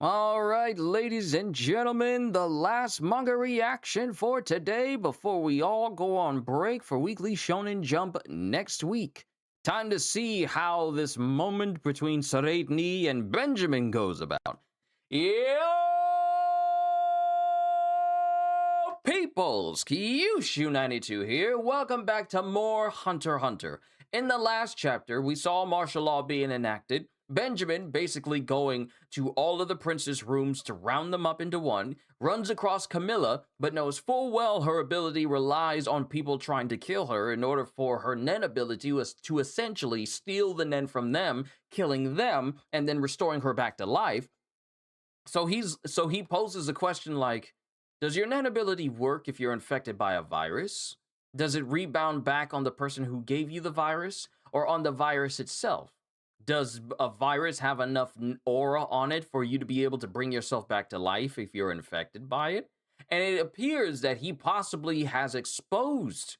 All right, ladies and gentlemen, the last manga reaction for today before we all go on break for Weekly Shonen Jump next week. Time to see how this moment between Sareitni and Benjamin goes about. Yo, peoples! Kyushu92 here. Welcome back to more Hunter x Hunter. In the last chapter, we saw martial law being enacted, Benjamin basically going to all of the prince's rooms to round them up into one, runs across Camilla, but knows full well her ability relies on people trying to kill her in order for her Nen ability to essentially steal the Nen from them, killing them, and then restoring her back to life. So he poses a question like, does your Nen ability work if you're infected by a virus? Does it rebound back on the person who gave you the virus or on the virus itself? Does a virus have enough aura on it for you to be able to bring yourself back to life if you're infected by it? And it appears that he's possibly exposed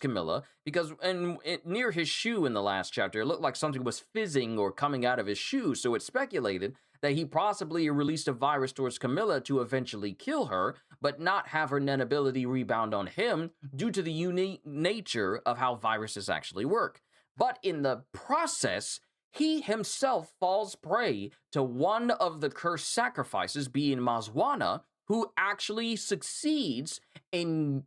Camilla because near his shoe in the last chapter, it looked like something was fizzing or coming out of his shoe. So it's speculated that he possibly released a virus towards Camilla to eventually kill her, but not have her Nen ability rebound on him due to the unique nature of how viruses actually work. But in the process, he himself falls prey to one of the cursed sacrifices, being Mazwana, who actually succeeds in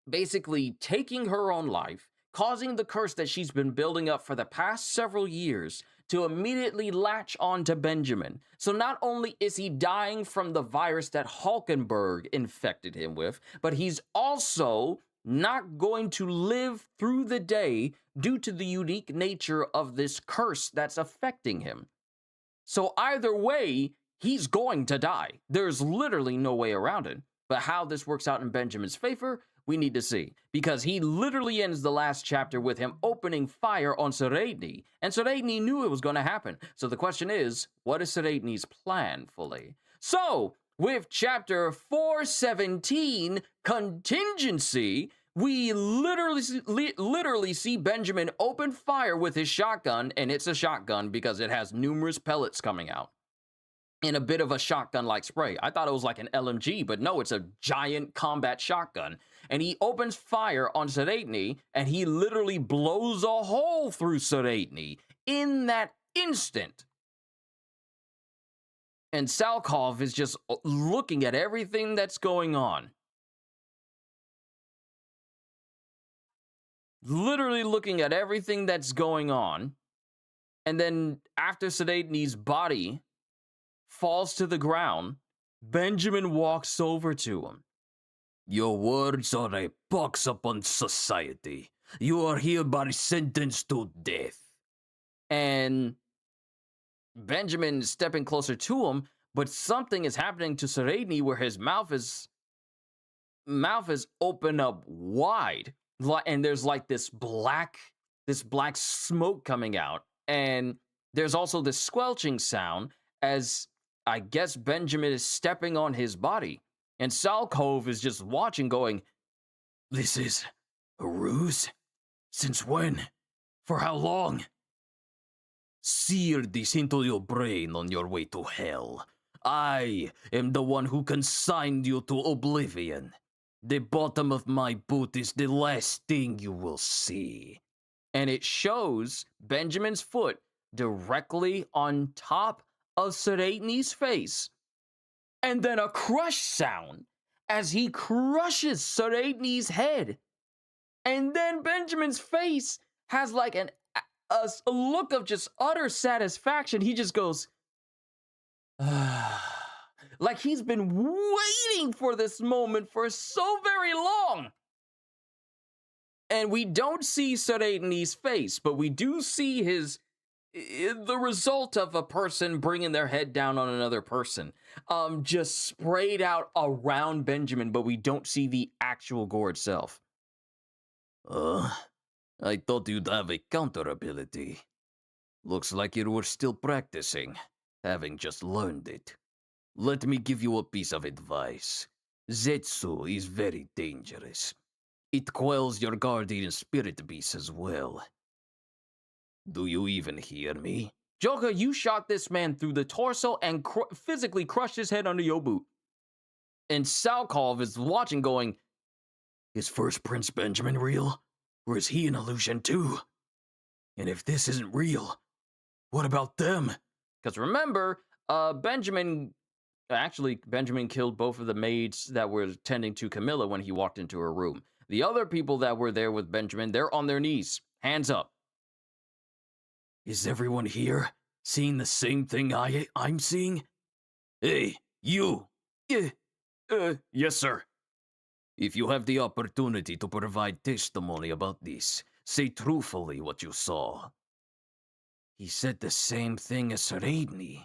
basically taking her own life, causing the curse that she's been building up for the past several years to immediately latch on to Benjamin. So not only is he dying from the virus that Hulkenberg infected him with, but he's also not going to live through the day due to the unique nature of this curse that's affecting him. So either way, he's going to die. There's literally no way around it. But how this works out in Benjamin's favor, we need to see, because he literally ends the last chapter with him opening fire on Sareitni, and Sareitni knew it was going to happen. So the question is, what is Sareitni's plan fully? So, with chapter 417, Contingency, we literally see Benjamin open fire with his shotgun, and it's a shotgun because it has numerous pellets coming out in a bit of a shotgun-like spray. I thought it was like an LMG, but no, it's a giant combat shotgun. And he opens fire on Sareitni, and he literally blows a hole through Sareitni in that instant. And Salkov is just looking at everything that's going on. Literally looking at everything that's going on. And then after Sareitni's body falls to the ground, Benjamin walks over to him. Your words are a pox upon society. You are hereby sentenced to death. And Benjamin is stepping closer to him, but something is happening to Sareitni where his mouth is open up wide, and there's like this black smoke coming out, and there's also this squelching sound as I guess Benjamin is stepping on his body. And Salkov is just watching going, this is a ruse? Since when? For how long? Sear this into your brain on your way to hell. I am the one who consigned you to oblivion. The bottom of my boot is the last thing you will see. And it shows Benjamin's foot directly on top of Sareitni's face, and then a crush sound as he crushes Sareitni's head. And then Benjamin's face has like a look of just utter satisfaction. He just goes, like he's been waiting for this moment for so very long. And we don't see Sareitni's face, but we do see the result of a person bringing their head down on another person, just sprayed out around Benjamin, but we don't see the actual gore itself. I thought you'd have a counter ability. Looks like you were still practicing, having just learned it. Let me give you a piece of advice. Zetsu is very dangerous. It quells your guardian spirit beasts as well. Do you even hear me? Joker, you shot this man through the torso and physically crushed his head under your boot. And Salkov is watching going, is First Prince Benjamin real? Or is he an illusion too? And if this isn't real, what about them? Because remember, Benjamin killed both of the maids that were tending to Camilla when he walked into her room. The other people that were there with Benjamin, they're on their knees, hands up. Is everyone here seeing the same thing I'm seeing? Hey, you! Yes, sir. If you have the opportunity to provide testimony about this, say truthfully what you saw. He said the same thing as Saraidni.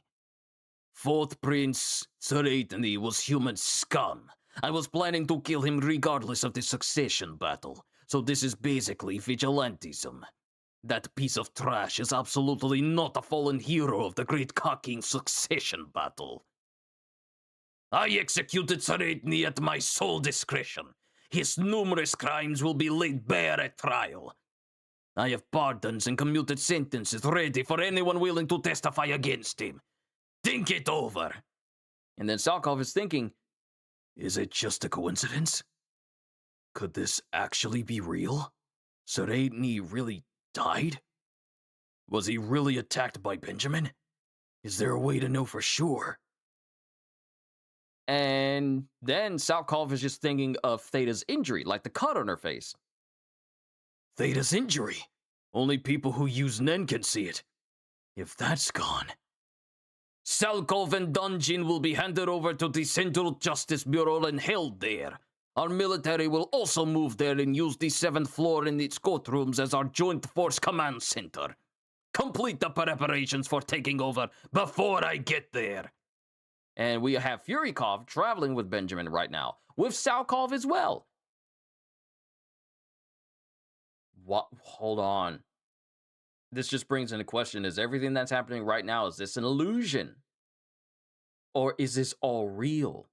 Fourth Prince Saraidni was human scum. I was planning to kill him regardless of the succession battle, so this is basically vigilantism. That piece of trash is absolutely not a fallen hero of the great Kaking succession battle. I executed Saraidni at my sole discretion. His numerous crimes will be laid bare at trial. I have pardons and commuted sentences ready for anyone willing to testify against him. Think it over. And then Salkov is thinking, is it just a coincidence? Could this actually be real? Saraidni really died? Was he really attacked by Benjamin? Is there a way to know for sure? And then Salkov is just thinking of Theta's injury, like the cut on her face. Theta's injury? Only people who use Nen can see it. If that's gone... Salkov and Dungeon will be handed over to the Central Justice Bureau and held there. Our military will also move there and use the 7th floor in its courtrooms as our Joint Force Command Center. Complete the preparations for taking over before I get there. And we have Furykov traveling with Benjamin right now, with Salkov as well. What? Hold on. This just brings into question, is everything that's happening right now, is this an illusion? Or is this all real?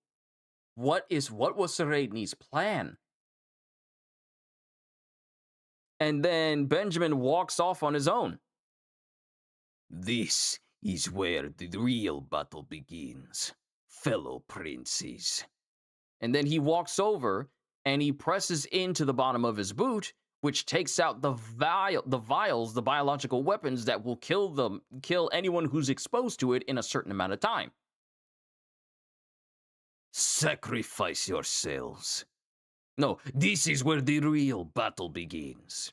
What was Saraidni's plan? And then Benjamin walks off on his own. This is where the real battle begins, fellow princes. And then he walks over and he presses into the bottom of his boot, which takes out the vials, the biological weapons that will kill anyone who's exposed to it in a certain amount of time. Sacrifice yourselves. No, this is where the real battle begins.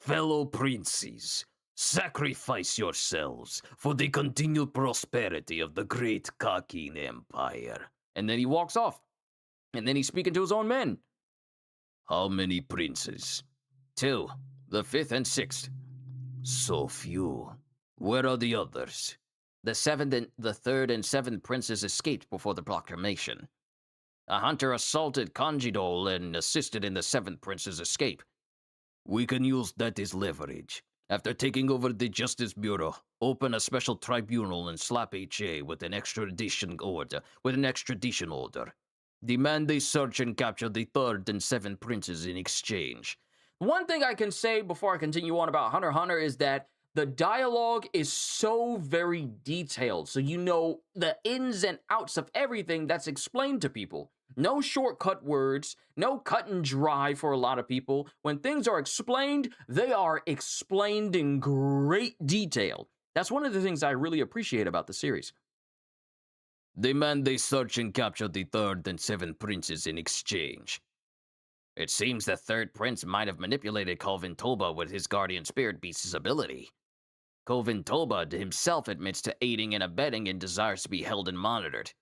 Fellow princes, sacrifice yourselves for the continued prosperity of the great Kakin Empire. And then he walks off. And then he's speaking to his own men. How many princes? 2, the 5th and 6th. So few. Where are the others? The 3rd and 7th princes escaped before the proclamation. A hunter assaulted Conjidol and assisted in the 7th prince's escape. We can use that as leverage. After taking over the Justice Bureau, open a special tribunal and slap HA with an extradition order. Demand they search and capture the 3rd and 7th princes in exchange. One thing I can say before I continue on about Hunter x Hunter is that the dialogue is so very detailed, so you know the ins and outs of everything that's explained to people. No shortcut words, no cut and dry for a lot of people. When things are explained, they are explained in great detail. That's one of the things I really appreciate about the series. Demand they search and capture the 3rd and 7th princes in exchange. It seems the 3rd prince might have manipulated Colvin Toba with his guardian spirit beast's ability. Colvin Toba himself admits to aiding and abetting and desires to be held and monitored.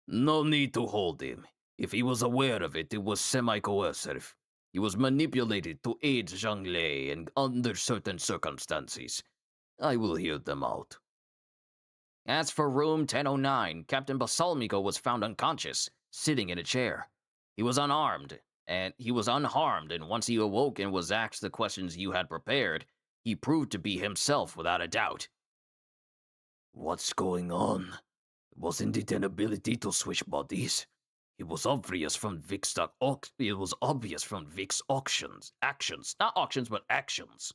No need to hold him. If he was aware of it, it was semi-coercive. He was manipulated to aid Zhang Lei and under certain circumstances. I will hear them out. As for room 1009, Captain Balsamico was found unconscious, sitting in a chair. He was unharmed, and once he awoke and was asked the questions you had prepared, he proved to be himself without a doubt. What's going on? Wasn't it an ability to switch bodies? It was obvious from Vic's actions. Not auctions, but actions.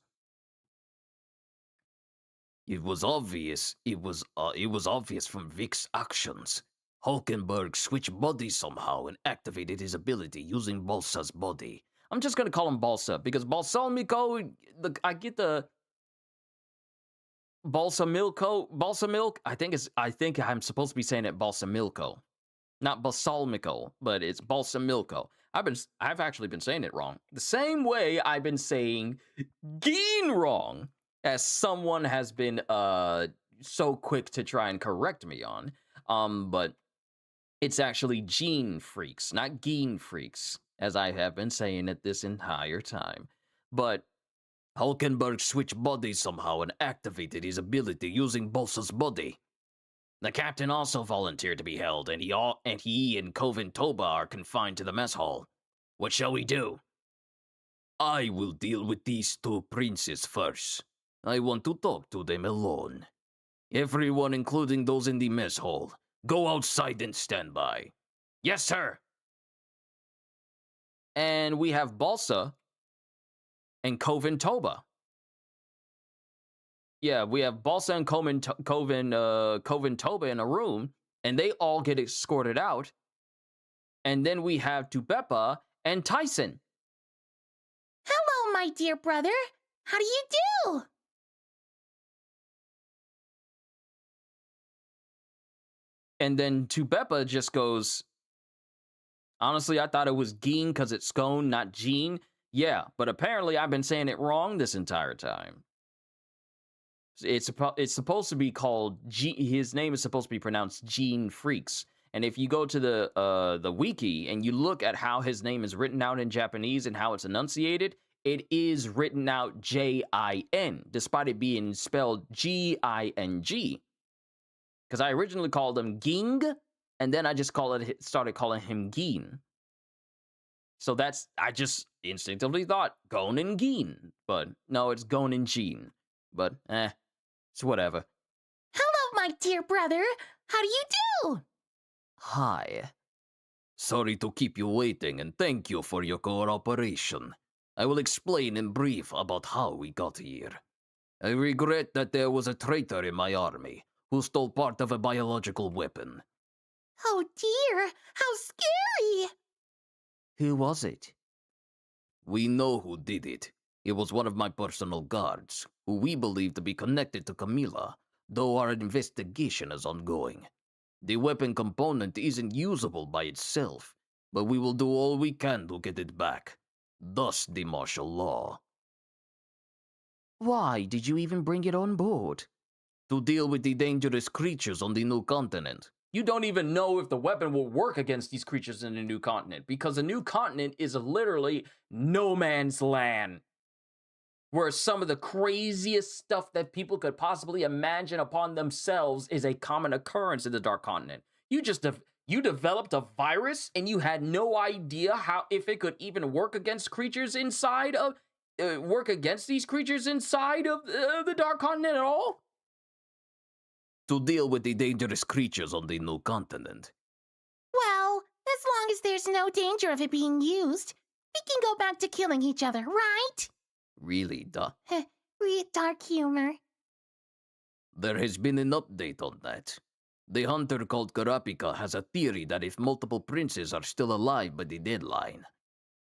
It was obvious. It was obvious from Vic's actions. Hulkenberg switched bodies somehow and activated his ability using Balsa's body. I'm just gonna call him Balsa because Balsamico. I get the Balsa milk. I think I'm supposed to be saying it Balsamilco, not Balsamico, but it's Balsamilco. I've actually been saying it wrong. The same way I've been saying Geen wrong, as someone has been so quick to try and correct me on. But it's actually Gene Freaks, not Geen Freaks, as I have been saying it this entire time. But Hulkenberg switched bodies somehow and activated his ability using Balsa's body. The captain also volunteered to be held, and he and Kovin Toba are confined to the mess hall. What shall we do? I will deal with these two princes first. I want to talk to them alone. Everyone, including those in the mess hall, go outside and stand by. Yes, sir. And we have Balsa and Kovin Toba. Yeah, we have Balsa and Kovin Toba in a room, and they all get escorted out. And then we have Tubepa and Tyson. Hello, my dear brother. How do you do? And then Tubepa just goes, honestly, I thought it was Geen because it's scone, not Gene. Yeah, but apparently I've been saying it wrong this entire time. It's supposed to be called his name is supposed to be pronounced Gene Freaks. And if you go to the wiki and you look at how his name is written out in Japanese and how it's enunciated, it is written out Jin, despite it being spelled Ging. Because I originally called him Ging, and then I just started calling him Geen. So I just instinctively thought Gonin Geen, but no, it's Gonin Gene. But it's whatever. Hello, my dear brother. How do you do? Hi. Sorry to keep you waiting, and thank you for your cooperation. I will explain in brief about how we got here. I regret that there was a traitor in my army who stole part of a biological weapon. Oh dear, how scary! Who was it? We know who did it. It was one of my personal guards, who we believe to be connected to Camilla, though our investigation is ongoing. The weapon component isn't usable by itself, but we will do all we can to get it back. Thus the martial law. Why did you even bring it on board? To deal with the dangerous creatures on the new continent. You don't even know if the weapon will work against these creatures in the new continent, because the new continent is literally no man's land, where some of the craziest stuff that people could possibly imagine upon themselves is a common occurrence in the Dark Continent. You developed a virus and you had no idea if it could even work against creatures inside of these creatures inside of the Dark Continent at all? To deal with the dangerous creatures on the new continent. Well, as long as there's no danger of it being used, we can go back to killing each other, right? Really, duh. Dark humor. There has been an update on that. The hunter called Karapika has a theory that if multiple princes are still alive by the deadline,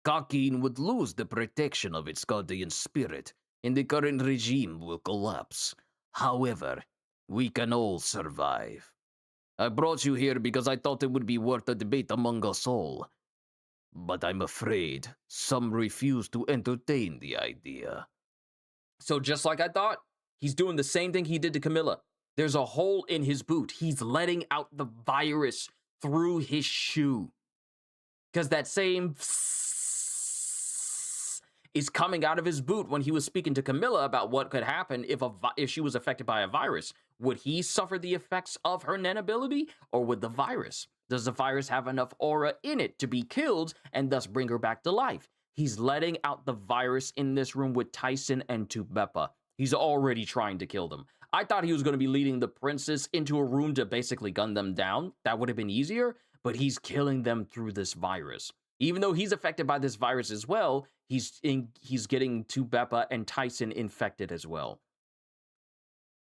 Kakin would lose the protection of its guardian spirit, and the current regime will collapse. However, we can all survive. I brought you here because I thought it would be worth a debate among us all. But I'm afraid some refuse to entertain the idea. So just like I thought, he's doing the same thing he did to Camilla. There's a hole in his boot. He's letting out the virus through his shoe. Because that same is coming out of his boot when he was speaking to Camilla about what could happen if she was affected by a virus. Would he suffer the effects of her Nen ability, or would the virus? Does the virus have enough aura in it to be killed and thus bring her back to life? He's letting out the virus in this room with Tyson and Tubepa. He's already trying to kill them. I thought he was going to be leading the princess into a room to basically gun them down. That would have been easier, but he's killing them through this virus. Even though he's affected by this virus as well, he's getting Tubepa and Tyson infected as well.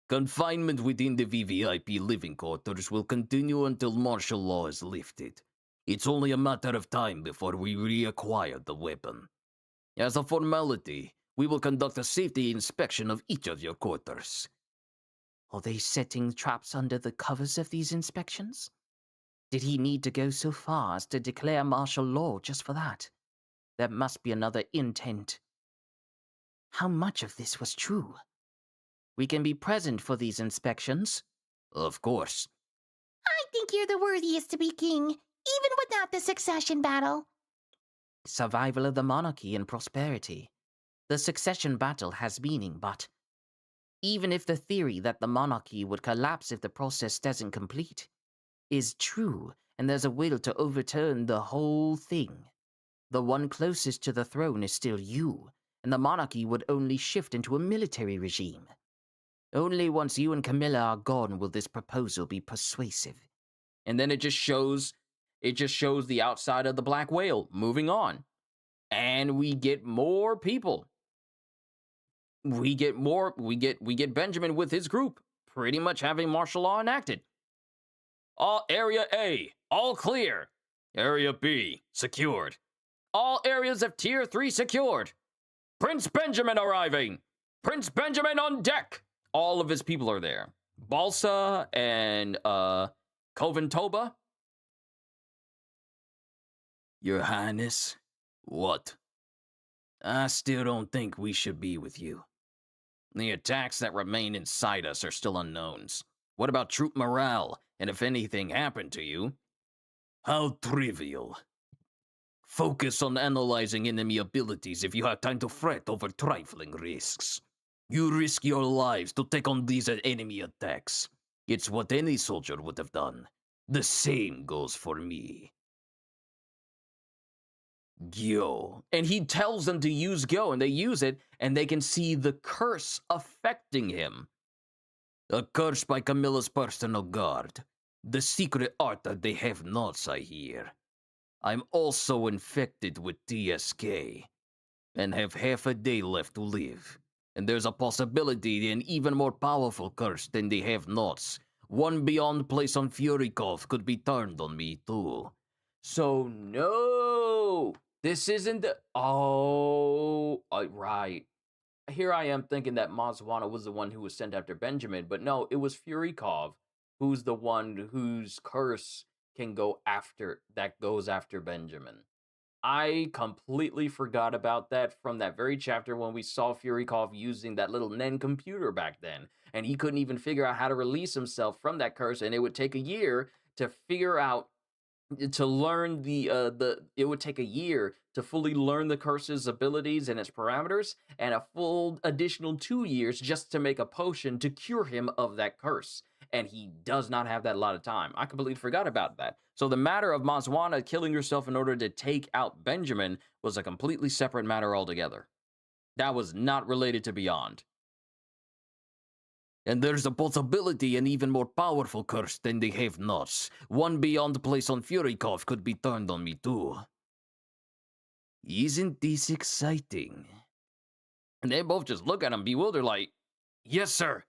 Confinement within the VVIP living quarters will continue until martial law is lifted. It's only a matter of time before we reacquire the weapon. As a formality, we will conduct a safety inspection of each of your quarters. Are they setting traps under the covers of these inspections? Did he need to go so far as to declare martial law just for that? There must be another intent. How much of this was true? We can be present for these inspections. Of course. I think you're the worthiest to be king, even without the succession battle. Survival of the monarchy and prosperity. The succession battle has meaning, but even if the theory that the monarchy would collapse if the process doesn't complete is true, and there's a will to overturn the whole thing, the one closest to the throne is still you, and the monarchy would only shift into a military regime. Only once you and Camilla are gone will this proposal be persuasive. And then it just shows the outside of the black whale moving on. And we get more people. We get Benjamin with his group, pretty much having martial law enacted. All Area A, all clear. Area B, secured. All areas of Tier 3 secured. Prince Benjamin arriving. Prince Benjamin on deck. All of his people are there. Balsa and Koventoba. Your Highness? What? I still don't think we should be with you. The attacks that remain inside us are still unknowns. What about troop morale? And if anything happened to you? How trivial. Focus on analyzing enemy abilities if you have time to fret over trifling risks. You risk your lives to take on these enemy attacks. It's what any soldier would have done. The same goes for me. Gyo. And he tells them to use Gyo, and they use it, and they can see the curse affecting him. A curse by Camilla's personal guard. The secret art that they have not, I hear. I'm also infected with TSK, and have half a day left to live. And there's a possibility an even more powerful curse than the have-nots, one beyond place on Furikov, could be turned on me too. So no, this isn't the... right. Here I am thinking that Mazwana was the one who was sent after Benjamin, but no, it was Furikov who's the one whose curse goes after Benjamin. I completely forgot about that from that very chapter when we saw Furikov using that little Nen computer back then, and he couldn't even figure out how to release himself from that curse, and it would take a year to figure out to learn it would take a year to fully learn the curse's abilities and its parameters, and a full additional 2 years just to make a potion to cure him of that curse. And he does not have that a lot of time. I completely forgot about that. So the matter of Mazwana killing herself in order to take out Benjamin was a completely separate matter altogether. That was not related to Beyond. And there's a possibility an even more powerful curse than the have-nots, one beyond place on Furikov, could be turned on me too. Isn't this exciting? And they both just look at him bewildered like, yes, sir.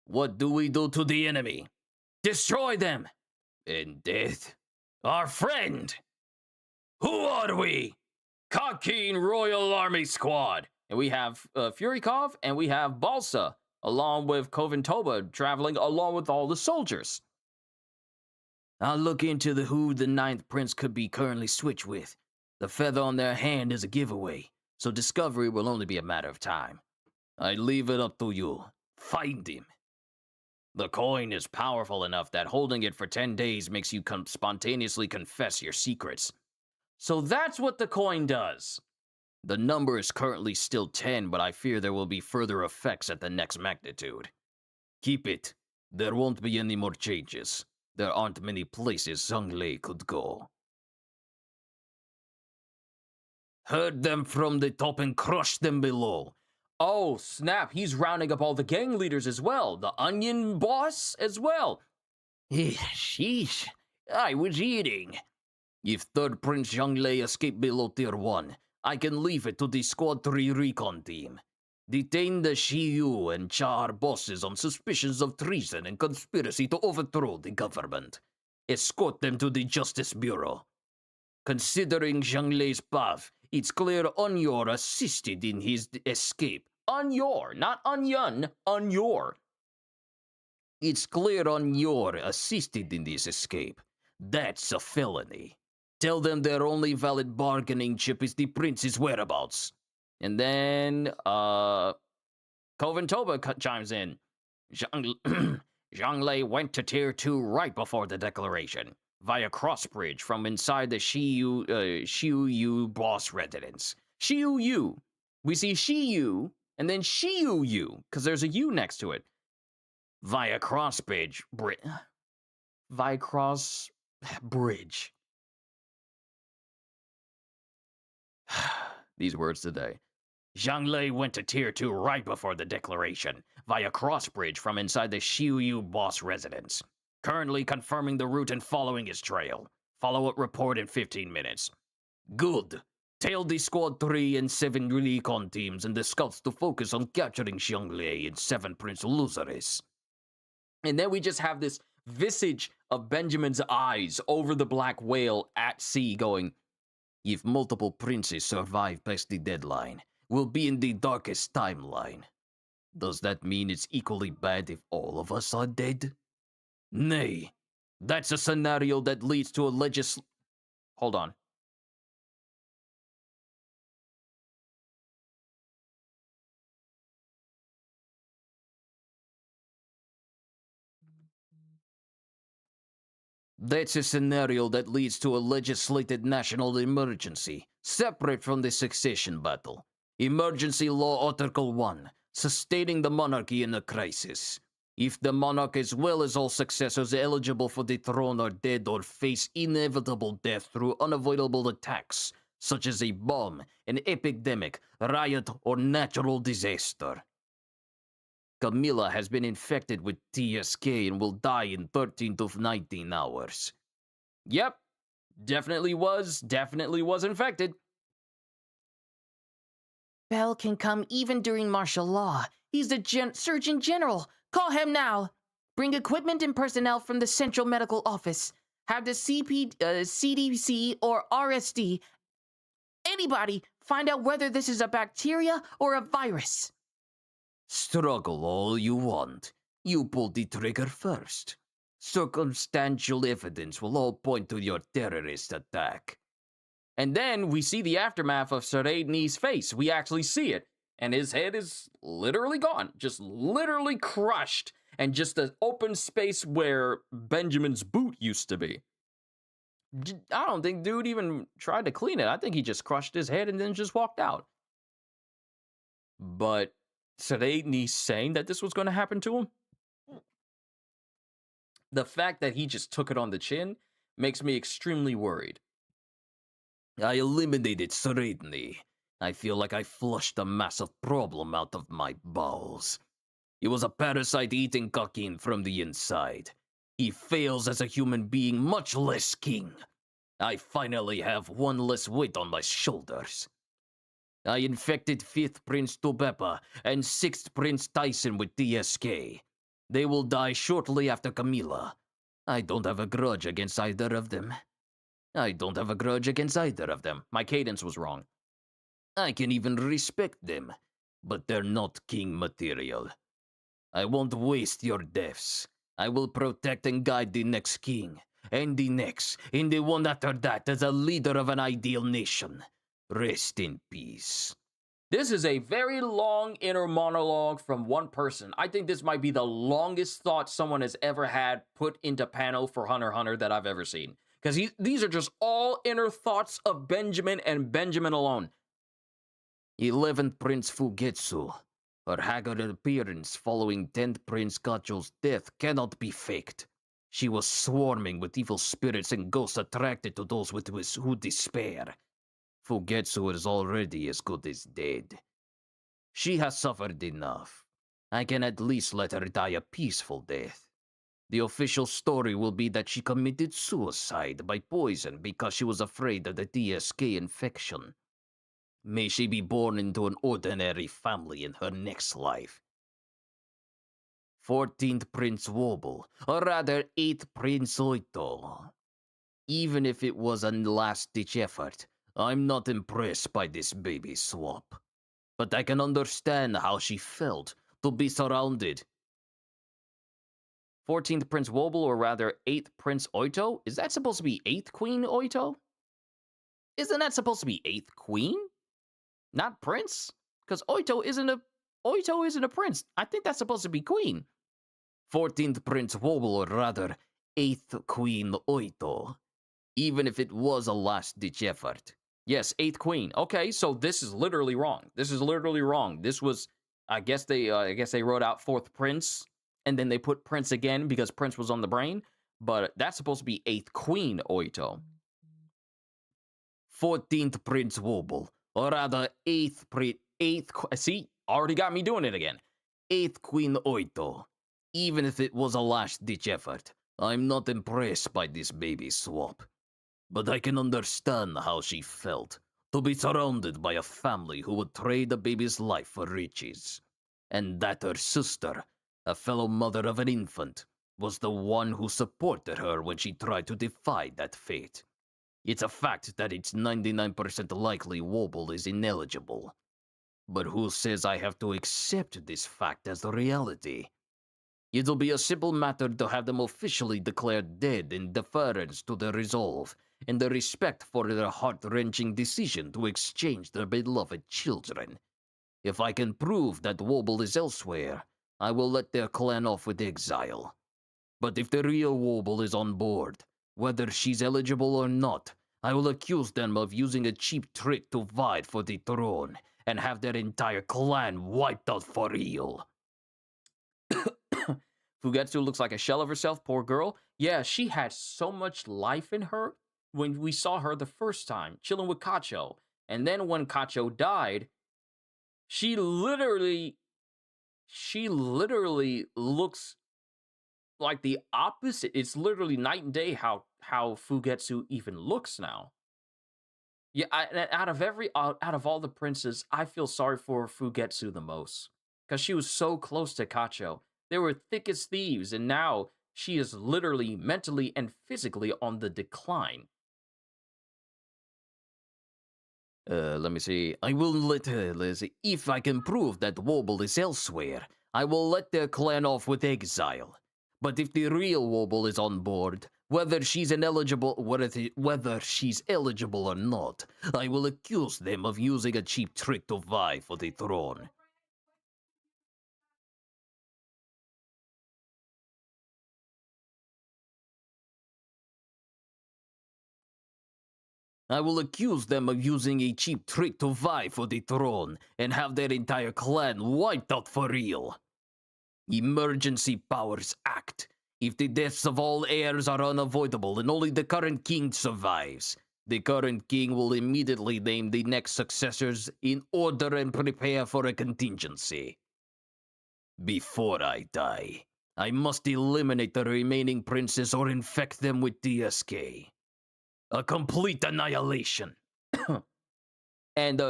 What do we do to the enemy? Destroy them. And death? Our friend. Who are we? Kakin Royal Army Squad. And we have Furikov and we have Balsa, along with Koventoba, traveling along with all the soldiers. I'll look into who the 9th Prince could be currently switched with. The feather on their hand is a giveaway, so discovery will only be a matter of time. I leave it up to you. Find him. The coin is powerful enough that holding it for 10 days makes you spontaneously confess your secrets. So that's what the coin does. The number is currently still 10, but I fear there will be further effects at the next magnitude. Keep it. There won't be any more changes. There aren't many places Zhonglei could go. Herd them from the top and crush them below. Oh, snap, he's rounding up all the gang leaders as well. The onion boss as well. Sheesh, I was eating. If 3rd Prince Zhonglei escaped below Tier 1, I can leave it to the Squad 3 recon team. Detain the Shiyu and Char bosses on suspicions of treason and conspiracy to overthrow the government. Escort them to the Justice Bureau. Considering Zhanglei's path, it's clear Onyor assisted in his escape. Onyor, not onion, Onyor. It's clear Onyor assisted in this escape. That's a felony. Tell them their only valid bargaining chip is the prince's whereabouts. And then, Kovan Toba chimes in. Zhanglei went to Tier 2 right before the declaration, via crossbridge from inside the Shiyu boss residence. Shiyu. We see Shiyu, and then Shiyu, because there's a U next to it. Via crossbridge. Via cross bridge. These words today. Zhanglei went to Tier 2 right before the declaration, via crossbridge from inside the Shiyu boss residence. Currently confirming the route and following his trail. Follow-up report in 15 minutes. Good. Tell the Squad 3 and 7 recon teams and the scouts to focus on capturing Zhanglei and 7 Prince Luzaris. And then we just have this visage of Benjamin's eyes over the black whale at sea going, if multiple princes survive past the deadline, we'll be in the darkest timeline. Does that mean it's equally bad if all of us are dead? Nay, that's a scenario that leads to a Hold on. That's a scenario that leads to a legislated national emergency, separate from the succession battle. Emergency Law Article 1, sustaining the monarchy in a crisis. If the monarch as well as all successors eligible for the throne are dead or face inevitable death through unavoidable attacks, such as a bomb, an epidemic, riot, or natural disaster. Camilla has been infected with TSK and will die in 13 to 19 hours. Yep, definitely was infected. Bell can come even during martial law. He's the Surgeon General. Call him now. Bring equipment and personnel from the Central Medical Office. Have the CDC or RSD, anybody, find out whether this is a bacteria or a virus. Struggle all you want. You pull the trigger first. Circumstantial evidence will all point to your terrorist attack. And then we see the aftermath of Seredni's face. We actually see it. And his head is literally gone. Just literally crushed. And just an open space where Benjamin's boot used to be. I don't think dude even tried to clean it. I think he just crushed his head and then just walked out. But Seredni saying that this was going to happen to him? The fact that he just took it on the chin makes me extremely worried. I eliminated Seredni. I feel like I flushed a massive problem out of my bowels. He was a parasite eating Kakin from the inside. He fails as a human being, much less king. I finally have one less weight on my shoulders. I infected 5th Prince Tubepa and 6th Prince Tyson with TSK. They will die shortly after Camilla. I don't have a grudge against either of them. My cadence was wrong. I can even respect them, but they're not king material. I won't waste your deaths. I will protect and guide the next king, and the next, and the one after that as a leader of an ideal nation. Rest in peace. This is a very long inner monologue from one person. I think this might be the longest thought someone has ever had put into panel for Hunter x Hunter that I've ever seen. Because these are just all inner thoughts of Benjamin and Benjamin alone. 11th Prince Fugetsu. Her haggard appearance following 10th Prince Gacho's death cannot be faked. She was swarming with evil spirits and ghosts attracted to those who despair. Fugetsu is already as good as dead. She has suffered enough. I can at least let her die a peaceful death. The official story will be that she committed suicide by poison because she was afraid of the TSK infection. May she be born into an ordinary family in her next life. 14th Prince Wobble, or rather 8th Prince Oito. Even if it was a last-ditch effort, I'm not impressed by this baby swap. But I can understand how she felt to be surrounded. 14th Prince Wobble, or rather 8th Prince Oito? Is that supposed to be 8th Queen Oito? Isn't that supposed to be 8th Queen? Not Prince? Because Oito isn't a prince. I think that's supposed to be Queen. 14th Prince Wobble, or rather 8th Queen Oito. Even if it was a last-ditch effort. Yes, 8th Queen. Okay, so this is literally wrong. This is literally wrong. This was, I guess they wrote out 4th Prince, and then they put Prince again because Prince was on the brain. But that's supposed to be 8th Queen Oito. 14th Prince Wobble, or rather 8th See, already got me doing it again. 8th Queen Oito. Even if it was a last-ditch effort, I'm not impressed by this baby swap. But I can understand how she felt to be surrounded by a family who would trade a baby's life for riches. And that her sister, a fellow mother of an infant, was the one who supported her when she tried to defy that fate. It's a fact that it's 99% likely Wobble is ineligible. But who says I have to accept this fact as the reality? It'll be a simple matter to have them officially declared dead in deference to their resolve and the respect for their heart-wrenching decision to exchange their beloved children. If I can prove that Wobble is elsewhere, I will let their clan off with exile. But if the real Wobble is on board, whether she's eligible or not, I will accuse them of using a cheap trick to vie for the throne and have their entire clan wiped out for real. Fugetsu looks like a shell of herself, poor girl. Yeah, she had so much life in her when we saw her the first time, chilling with Kacho. And then when Kacho died, she literally looks like the opposite. It's literally night and day how Fugetsu even looks now. Yeah, out of all the princes, I feel sorry for Fugetsu the most, because she was so close to Kacho. They were thick as thieves, and now she is literally mentally and physically on the decline. Let me see. I will let her, if I can prove that Wobble is elsewhere, I will let their clan off with exile. But if the real Wobble is on board, whether she's eligible or not, I will accuse them of using a cheap trick to vie for the throne. I will accuse them of using a cheap trick to vie for the throne and have their entire clan wiped out for real. Emergency Powers Act. If the deaths of all heirs are unavoidable and only the current king survives, the current king will immediately name the next successors in order and prepare for a contingency. Before I die, I must eliminate the remaining princes or infect them with DSK. A complete annihilation. And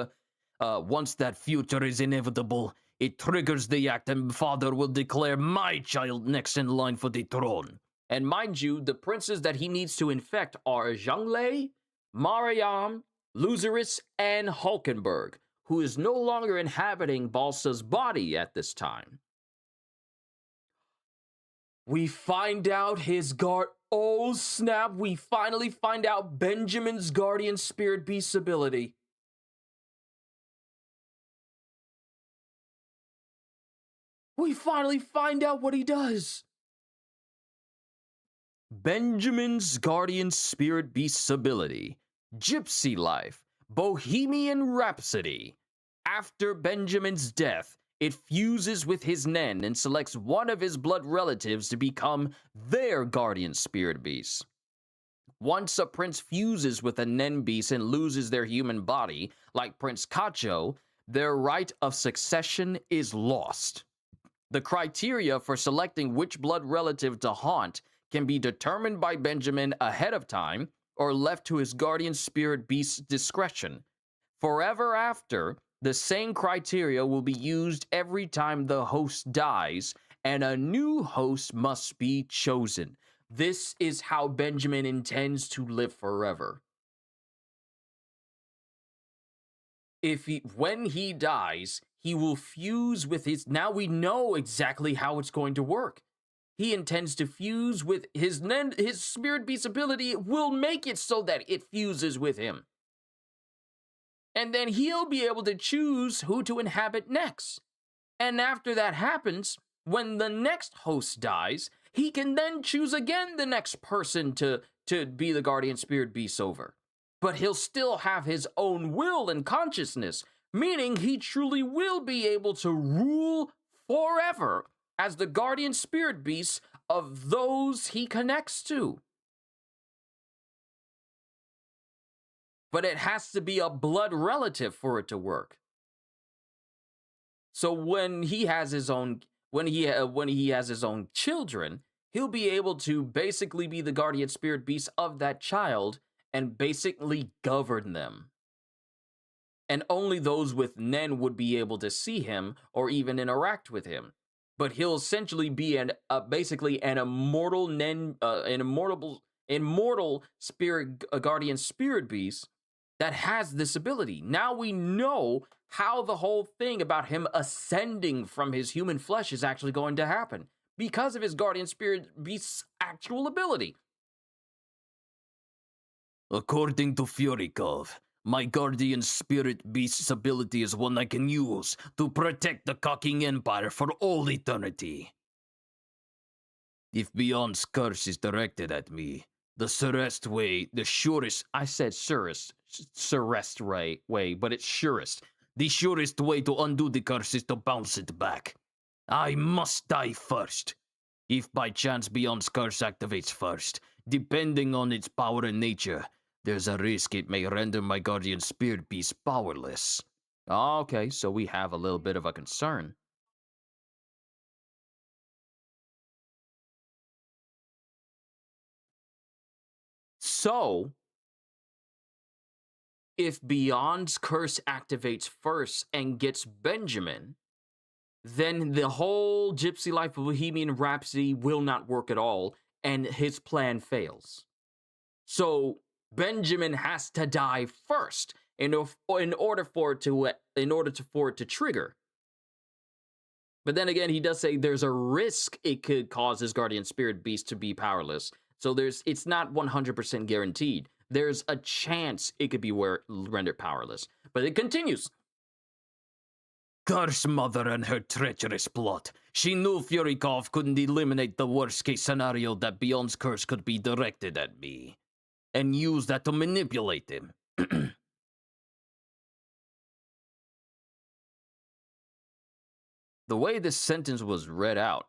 once that future is inevitable, it triggers the act and father will declare my child next in line for the throne. And mind you, the princes that he needs to infect are Zhonglei, Mariam, Lucerus, and Hulkenberg, who is no longer inhabiting Balsa's body at this time. We find out his Oh snap, we finally find out Benjamin's guardian spirit beast's ability. We finally find out what he does. Benjamin's guardian spirit beast's ability. Gypsy Life. Bohemian Rhapsody. After Benjamin's death, it fuses with his Nen and selects one of his blood relatives to become their guardian spirit beast. Once a prince fuses with a Nen beast and loses their human body, like Prince Kacho, their right of succession is lost. The criteria for selecting which blood relative to haunt can be determined by Benjamin ahead of time or left to his guardian spirit beast's discretion. Forever after, the same criteria will be used every time the host dies, and a new host must be chosen. This is how Benjamin intends to live forever. When he dies, he will fuse with his. Now we know exactly how it's going to work. He intends to fuse with his spirit beast ability will make it so that it fuses with him. And then he'll be able to choose who to inhabit next. And after that happens, when the next host dies, he can then choose again the next person to be the guardian spirit beast over. But he'll still have his own will and consciousness, meaning he truly will be able to rule forever as the guardian spirit beast of those he connects to. But it has to be a blood relative for it to work. So when he has his own children, he'll be able to basically be the guardian spirit beast of that child and basically govern them. And only those with Nen would be able to see him or even interact with him. But he'll essentially be basically an immortal immortal spirit, a guardian spirit beast that has this ability. Now we know how the whole thing about him ascending from his human flesh is actually going to happen because of his guardian spirit beast's actual ability. According to Furikov, my guardian spirit beast's ability is one I can use to protect the Cocking Empire for all eternity. If Beyond's curse is directed at me, the surest way, the surest, I said surest way, but it's surest. The surest way to undo the curse is to bounce it back. I must die first. If by chance Beyond's curse activates first, depending on its power and nature, there's a risk it may render my guardian spirit beast powerless. Okay, so we have a little bit of a concern. So, if Beyond's curse activates first and gets Benjamin, then the whole Gypsy Life of Bohemian Rhapsody will not work at all, and his plan fails. So Benjamin has to die first in order for it to trigger. But then again, he does say there's a risk it could cause his guardian spirit beast to be powerless. So it's not 100% guaranteed. There's a chance it could be rendered powerless. But it continues. Curse Mother and her treacherous plot. She knew Furikov couldn't eliminate the worst-case scenario that Beyond's curse could be directed at me, and used that to manipulate him. The way this sentence was read out.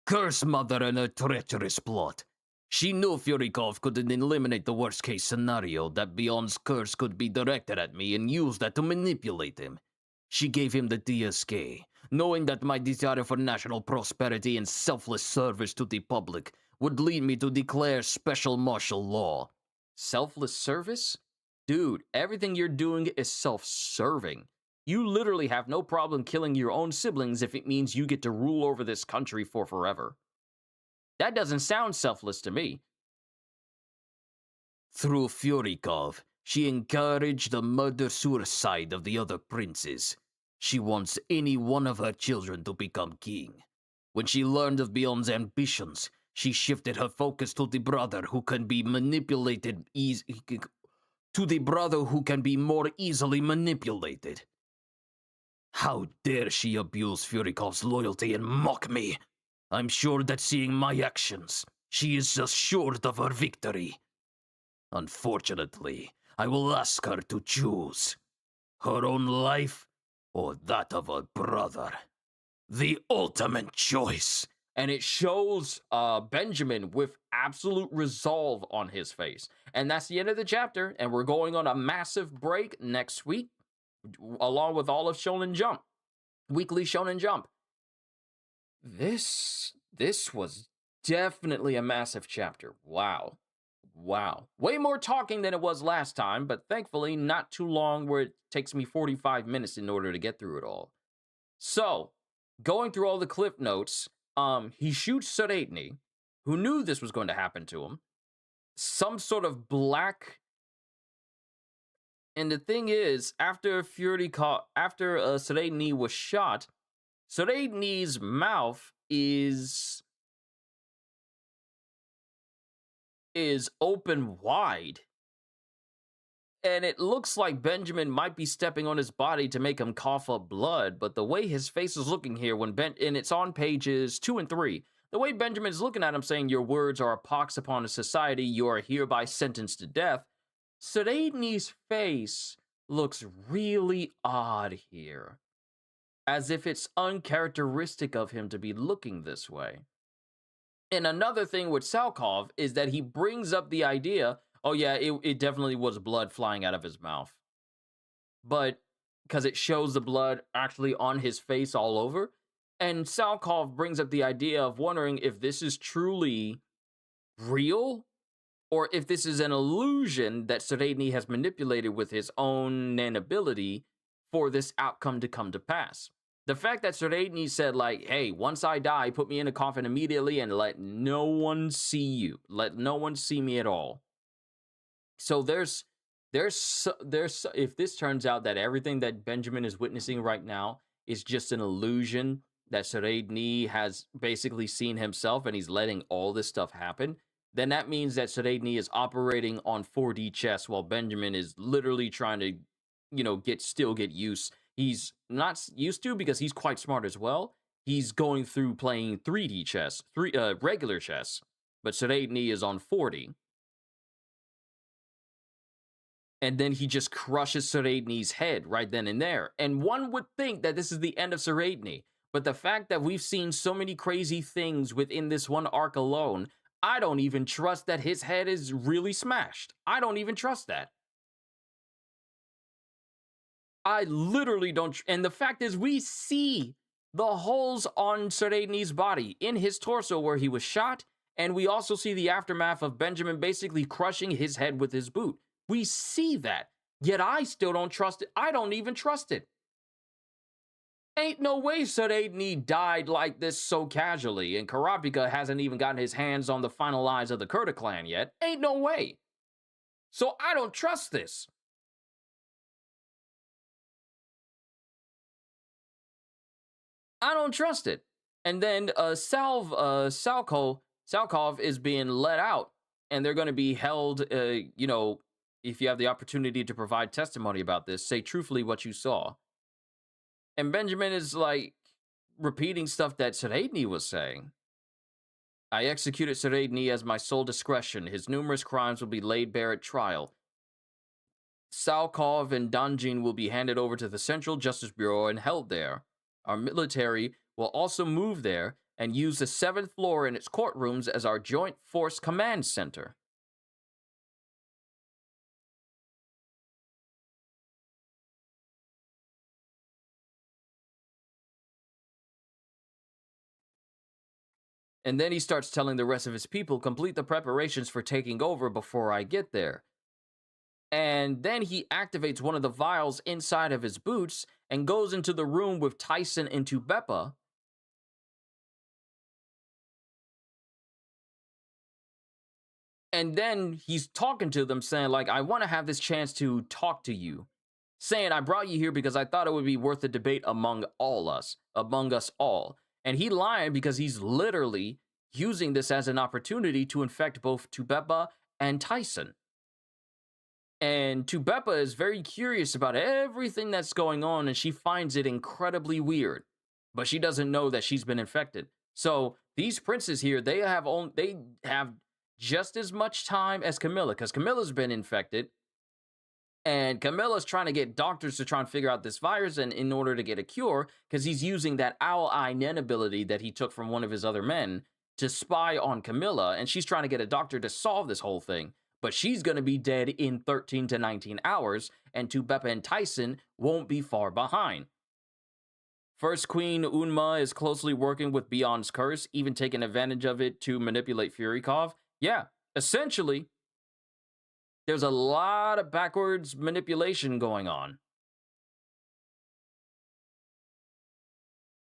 Curse Mother and her treacherous plot. She knew Furikov couldn't eliminate the worst-case scenario that Beyond's curse could be directed at me and used that to manipulate him. She gave him the DSK, knowing that my desire for national prosperity and selfless service to the public would lead me to declare special martial law. Selfless service? Dude, everything you're doing is self-serving. You literally have no problem killing your own siblings if it means you get to rule over this country for forever. That doesn't sound selfless to me. Through Furikov, she encouraged the murder-suicide of the other princes. She wants any one of her children to become king. When she learned of Beyond's ambitions, she shifted her focus to the brother who can be manipulated to the brother who can be more easily manipulated. How dare she abuse Furikov's loyalty and mock me? I'm sure that seeing my actions, she is assured of her victory. Unfortunately, I will ask her to choose her own life or that of her brother. The ultimate choice. And it shows Benjamin with absolute resolve on his face. And that's the end of the chapter, and we're going on a massive break next week, along with all of Shonen Jump. Weekly Shonen Jump. This was definitely a massive chapter. Wow. Wow. Way more talking than it was last time, but thankfully not too long where it takes me 45 minutes in order to get through it all. So, going through all the clip notes, he shoots Saraitni, who knew this was going to happen to him. Some sort of black. And the thing is, after Saraitni was shot, Saraitni's mouth is open wide. And it looks like Benjamin might be stepping on his body to make him cough up blood, but the way his face is looking here and it's on pages 2 and 3. The way Benjamin's looking at him saying your words are a pox upon a society, you are hereby sentenced to death. Saraitni's face looks really odd here. As if it's uncharacteristic of him to be looking this way. And another thing with Salkov is that he brings up the idea, oh yeah, it definitely was blood flying out of his mouth. But, because it shows the blood actually on his face all over. And Salkov brings up the idea of wondering if this is truly real, or if this is an illusion that Saraitni has manipulated with his own nanability for this outcome to come to pass. The fact that Saraitni said, like, hey, once I die, put me in a coffin immediately and let no one see you. Let no one see me at all. So there's if this turns out that everything that Benjamin is witnessing right now is just an illusion, that Saraitni has basically seen himself and he's letting all this stuff happen, then that means that Saraitni is operating on 4D chess while Benjamin is literally trying to, get used. He's not used to because he's quite smart as well. He's going through playing 3D chess, regular chess, but Saraitni is on 4D. And then he just crushes Saraitni's head right then and there. And one would think that this is the end of Saraitni, but the fact that we've seen so many crazy things within this one arc alone, I don't even trust that his head is really smashed. I don't even trust that. I literally don't. And the fact is, we see the holes on Saraitni's body in his torso where he was shot. And we also see the aftermath of Benjamin basically crushing his head with his boot. We see that. Yet I still don't trust it. I don't even trust it. Ain't no way Saraitni died like this so casually. And Karapika hasn't even gotten his hands on the final eyes of the Kurta clan yet. Ain't no way. So I don't trust this. I don't trust it. And then Salkov is being let out, and they're going to be held, if you have the opportunity to provide testimony about this, say truthfully what you saw. And Benjamin is like repeating stuff that Saraitni was saying. I executed Saraitni as my sole discretion. His numerous crimes will be laid bare at trial. Salkov and Danjin will be handed over to the Central Justice Bureau and held there. Our military will also move there and use the 7th floor in its courtrooms as our Joint Force Command Center. And then he starts telling the rest of his people, complete the preparations for taking over before I get there. And then he activates one of the vials inside of his boots and goes into the room with Tyson and Tubeppa. And then he's talking to them saying, like, I want to have this chance to talk to you. Saying, I brought you here because I thought it would be worth a debate among us all. And he lying because he's literally using this as an opportunity to infect both Tubeppa and Tyson. And Tubeppa is very curious about everything that's going on, and she finds it incredibly weird. But she doesn't know that she's been infected. So these princes here, they have just as much time as Camilla, because Camilla's been infected. And Camilla's trying to get doctors to try and figure out this virus and in order to get a cure, because he's using that owl eye nen ability that he took from one of his other men to spy on Camilla, and she's trying to get a doctor to solve this whole thing. But she's going to be dead in 13 to 19 hours, and Tubeppa and Tyson won't be far behind. First Queen Unma is closely working with Beyond's curse, even taking advantage of it to manipulate Furikov. Yeah, essentially, There's a lot of backwards manipulation going on.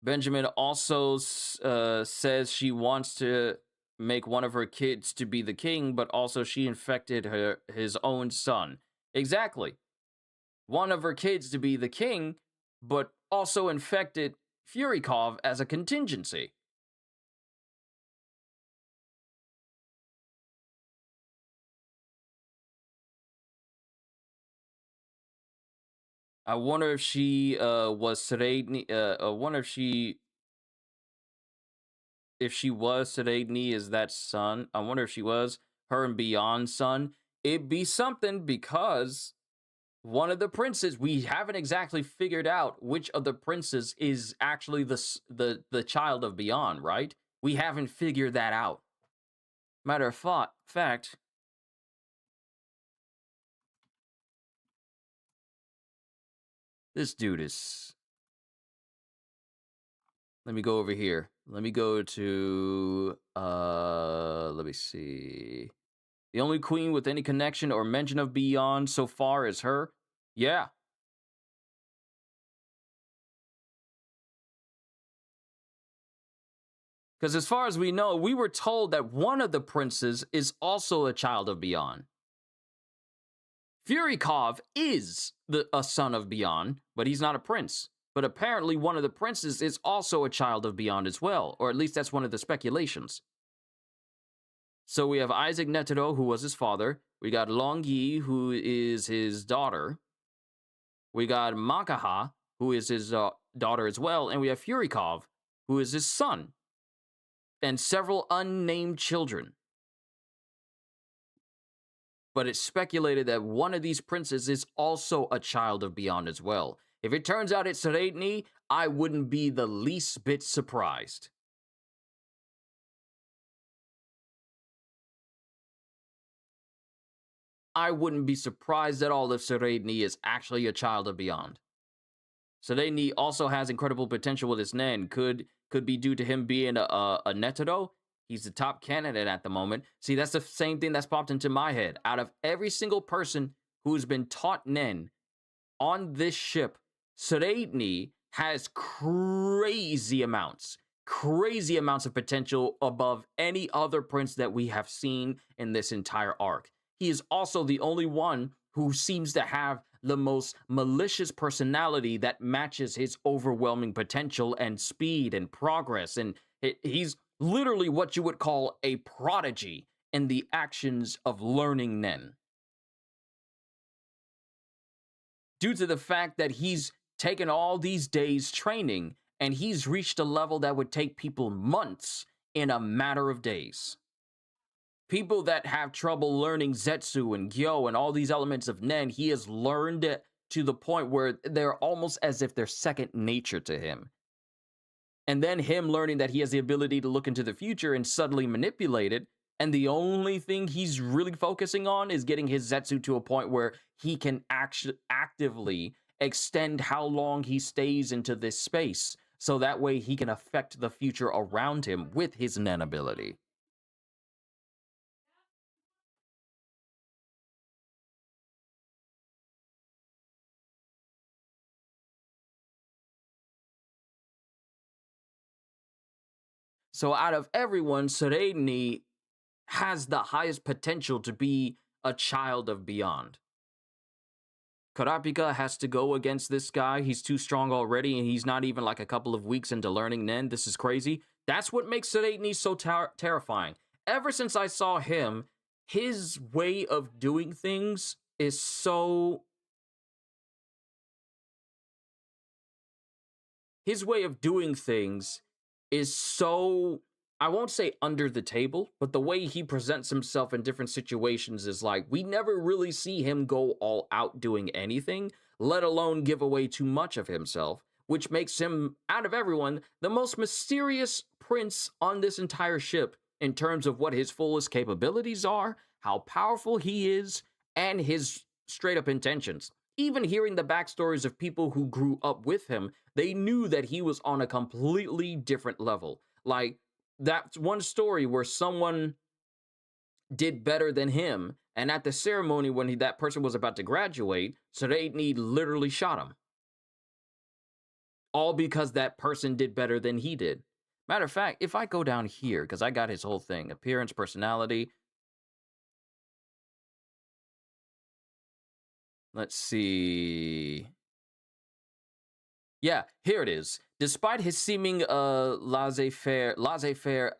Benjamin also says she wants to make one of her kids to be the king, but also she infected his own son. Exactly. One of her kids to be the king, but also infected Furikov as a contingency. I wonder if she was Seredni. I wonder if she was Seredni is that son. I wonder if she was her and Beyond's son. It'd be something because one of the princes, we haven't exactly figured out which of the princes is actually the child of Beyond, right? We haven't figured that out. Matter of fact, this dude is. Let me go over here. Let me go to let me see. The only queen with any connection or mention of Beyond so far is her. Yeah. Because as far as we know, we were told that one of the princes is also a child of Beyond. Furikov is a son of Beyond, but he's not a prince. But apparently one of the princes is also a child of Beyond as well, or at least that's one of the speculations. So we have Isaac Netero, who was his father. We got Long Yi, who is his daughter. We got Makaha, who is his daughter as well. And we have Furikov, who is his son. And several unnamed children. But it's speculated that one of these princes is also a child of Beyond as well. If it turns out it's Seredni, I wouldn't be the least bit surprised. I wouldn't be surprised at all if Seredni is actually a child of Beyond. Seredni also has incredible potential with his Nen. Could be due to him being a Netero. He's the top candidate at the moment. See, that's the same thing that's popped into my head. Out of every single person who's been taught Nen on this ship, Seredni has crazy amounts of potential above any other prince that we have seen in this entire arc. He is also the only one who seems to have the most malicious personality that matches his overwhelming potential and speed and progress. And he's literally what you would call a prodigy in the actions of learning Nen. Due to the fact that he's taken all these days training and he's reached a level that would take people months in a matter of days. People that have trouble learning Zetsu and Gyo and all these elements of Nen, he has learned it to the point where they're almost as if they're second nature to him. And then him learning that he has the ability to look into the future and subtly manipulate it, and the only thing he's really focusing on is getting his Zetsu to a point where he can actively extend how long he stays into this space, so that way he can affect the future around him with his Nen ability. So out of everyone, Seredni has the highest potential to be a child of Beyond. Karapika has to go against this guy. He's too strong already, and he's not even like a couple of weeks into learning Nen. This is crazy. That's what makes Seredni so terrifying. Ever since I saw him, his way of doing things is so... His way of doing things is so, I won't say under the table, but the way he presents himself in different situations is like, we never really see him go all out doing anything, let alone give away too much of himself, which makes him, out of everyone, the most mysterious prince on this entire ship in terms of what his fullest capabilities are, how powerful he is, and his straight up intentions. Even hearing the backstories of people who grew up with him, they knew that he was on a completely different level. Like, that's one story where someone did better than him, And at the ceremony, when that person was about to graduate, Suraidni literally shot him. All because that person did better than he did. Matter of fact, if I go down here, because I got his whole thing, appearance, personality. Let's see. Yeah, here it is. Despite his seeming laissez-faire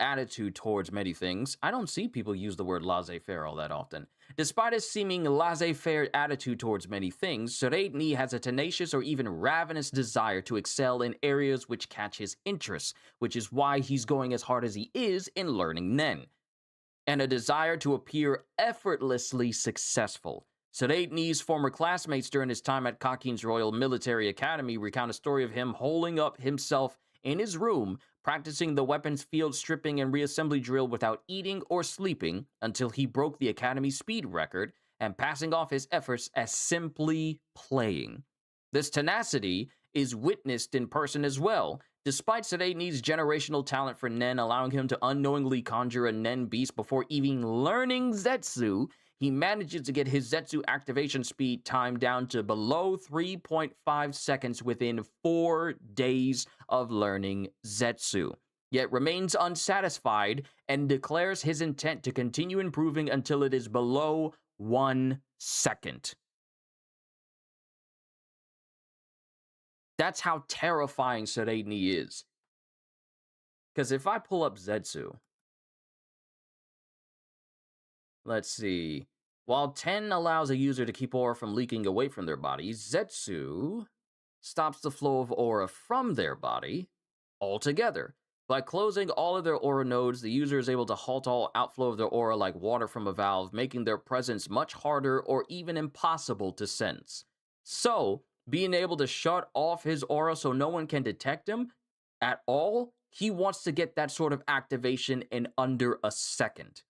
attitude towards many things, I don't see people use the word laissez-faire all that often. Despite his seeming laissez-faire attitude towards many things, Suraidni has a tenacious or even ravenous desire to excel in areas which catch his interest, which is why he's going as hard as he is in learning Nen, and a desire to appear effortlessly successful. Suraidni's former classmates during his time at Kakin's Royal Military Academy recount a story of him holding up himself in his room, practicing the weapons field stripping and reassembly drill without eating or sleeping until he broke the Academy speed record, and passing off his efforts as simply playing. This tenacity is witnessed in person as well. Despite Suraidni's generational talent for Nen allowing him to unknowingly conjure a Nen beast before even learning Zetsu, he manages to get his Zetsu activation speed time down to below 3.5 seconds within 4 days of learning Zetsu, yet remains unsatisfied and declares his intent to continue improving until it is below 1 second. That's how terrifying Suraidni is. Because if I pull up Zetsu, let's see. While 10 allows a user to keep aura from leaking away from their body, Zetsu stops the flow of aura from their body altogether. By closing all of their aura nodes, the user is able to halt all outflow of their aura like water from a valve, making their presence much harder or even impossible to sense. So, being able to shut off his aura so no one can detect him at all, he wants to get that sort of activation in under a second.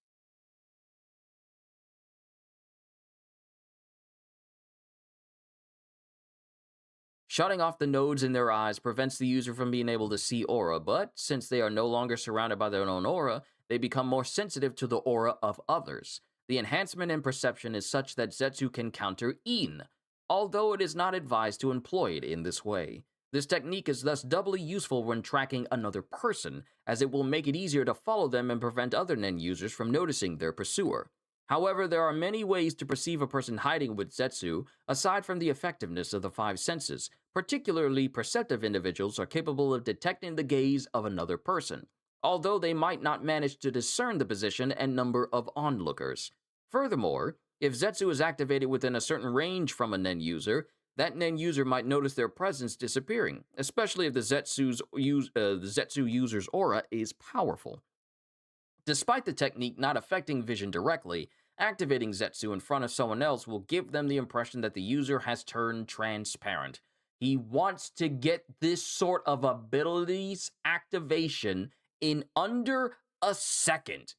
Shutting off the nodes in their eyes prevents the user from being able to see aura, but since they are no longer surrounded by their own aura, they become more sensitive to the aura of others. The enhancement in perception is such that Zetsu can counter In, although it is not advised to employ it in this way. This technique is thus doubly useful when tracking another person, as it will make it easier to follow them and prevent other Nen users from noticing their pursuer. However, there are many ways to perceive a person hiding with Zetsu, aside from the effectiveness of the 5 senses. Particularly perceptive individuals are capable of detecting the gaze of another person, although they might not manage to discern the position and number of onlookers. Furthermore, if Zetsu is activated within a certain range from a Nen user, that Nen user might notice their presence disappearing, especially if the Zetsu user's aura is powerful. Despite the technique not affecting vision directly, activating Zetsu in front of someone else will give them the impression that the user has turned transparent. He wants to get this sort of abilities activation in under a second.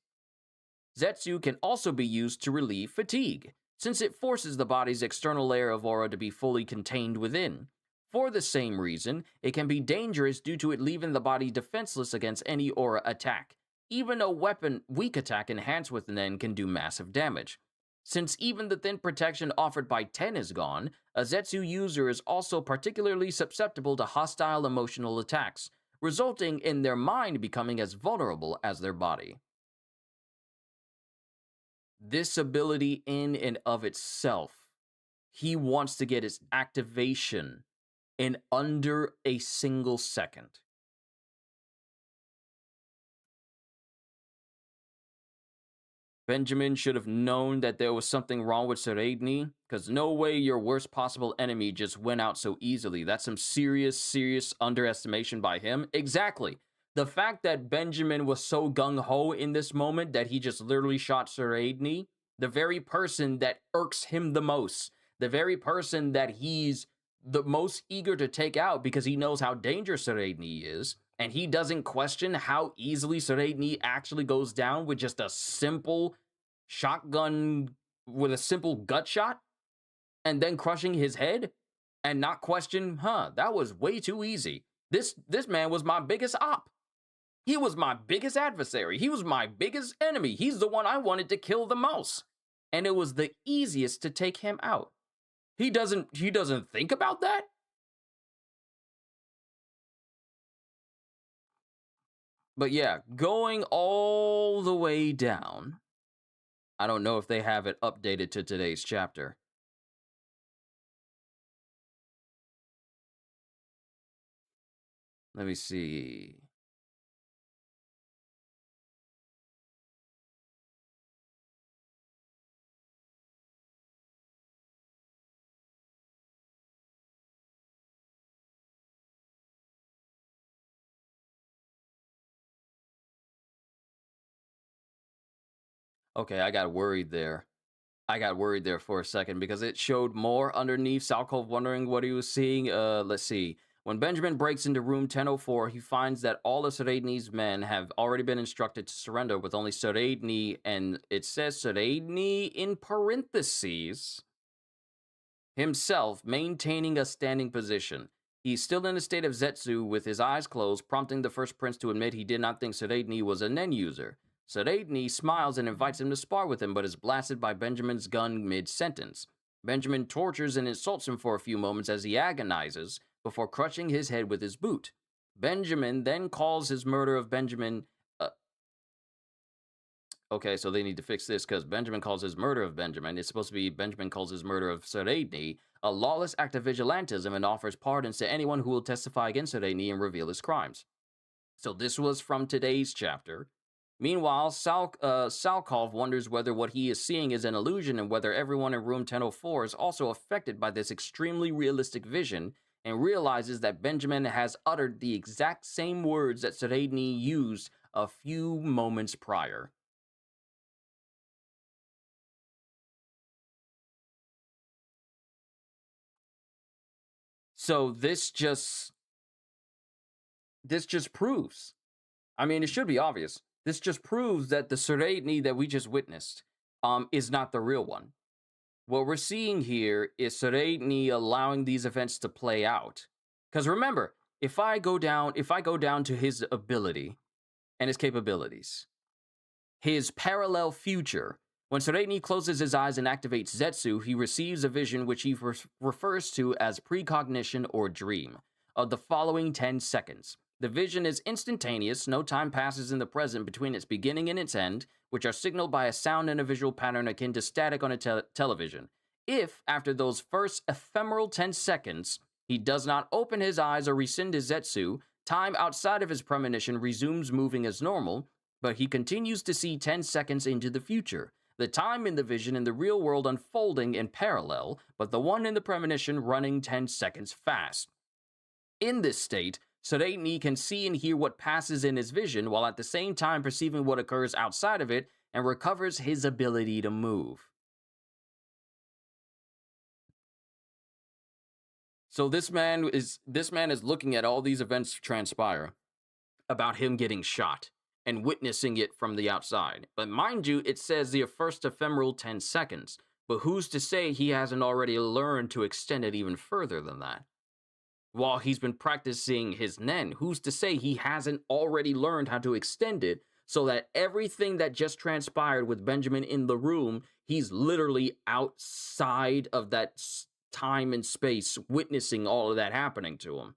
Zetsu can also be used to relieve fatigue, since it forces the body's external layer of aura to be fully contained within. For the same reason, it can be dangerous due to it leaving the body defenseless against any aura attack. Even a weak attack enhanced with Nen can do massive damage. Since even the thin protection offered by 10 is gone, a Zetsu user is also particularly susceptible to hostile emotional attacks, resulting in their mind becoming as vulnerable as their body. This ability in and of itself, he wants to get its activation in under a single second. Benjamin should have known that there was something wrong with Suraidni, because no way your worst possible enemy just went out so easily. That's some serious underestimation by him. Exactly. The fact that Benjamin was so gung-ho in this moment that he just literally shot Suraidni, the very person that irks him the most, the very person that he's the most eager to take out because he knows how dangerous Suraidni is, and he doesn't question how easily Suraidni actually goes down with just a simple shotgun, with a simple gut shot, and then crushing his head, and not question, that was way too easy. This man was my biggest op. He was my biggest adversary. He was my biggest enemy. He's the one I wanted to kill the most. and it was the easiest to take him out. He doesn't think about that? But yeah, going all the way down. I don't know if they have it updated to today's chapter. Let me see. Okay, I got worried there. I got worried there for a second because it showed more underneath. Salkov wondering what he was seeing. Let's see. When Benjamin breaks into room 1004, he finds that all of Seredni's men have already been instructed to surrender, with only Seredni, and it says Seredni in parentheses, himself maintaining a standing position. He's still in a state of zetsu with his eyes closed, prompting the first prince to admit he did not think Seredni was a Nen user. Seredni smiles and invites him to spar with him, but is blasted by Benjamin's gun mid-sentence. Benjamin tortures and insults him for a few moments as he agonizes, before crushing his head with his boot. Benjamin then calls his murder of Benjamin... Okay, so they need to fix this, because Benjamin calls his murder of Benjamin. It's supposed to be Benjamin calls his murder of Seredni a lawless act of vigilantism and offers pardons to anyone who will testify against Seredni and reveal his crimes. So this was from today's chapter. Meanwhile, Salkov wonders whether what he is seeing is an illusion and whether everyone in room 1004 is also affected by this extremely realistic vision, and realizes that Benjamin has uttered the exact same words that Seredni used a few moments prior. So this just proves, I mean, it should be obvious. This just proves that the Seredni that we just witnessed is not the real one. What we're seeing here is Seredni allowing these events to play out. Because remember, if I go down to his ability and his capabilities, his parallel future, when Seredni closes his eyes and activates Zetsu, he receives a vision which he refers to as precognition or dream of the following 10 seconds. The vision is instantaneous, no time passes in the present between its beginning and its end, which are signaled by a sound and a visual pattern akin to static on a television. If, after those first ephemeral 10 seconds, he does not open his eyes or rescind his Zetsu, time outside of his premonition resumes moving as normal, but he continues to see 10 seconds into the future. The time in the vision in the real world unfolding in parallel, but the one in the premonition running 10 seconds fast. In this state, Seredni can see and hear what passes in his vision, while at the same time perceiving what occurs outside of it, and recovers his ability to move. So this man is looking at all these events transpire about him getting shot and witnessing it from the outside. But mind you, it says the first ephemeral 10 seconds. But who's to say he hasn't already learned to extend it even further than that? While he's been practicing his Nen, who's to say he hasn't already learned how to extend it so that everything that just transpired with Benjamin in the room, he's literally outside of that time and space, witnessing all of that happening to him.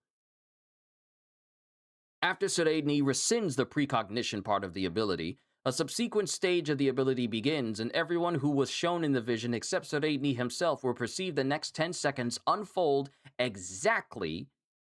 After Seredni rescinds the precognition part of the ability, a subsequent stage of the ability begins, and everyone who was shown in the vision except Seredni himself will perceive the next 10 seconds unfold exactly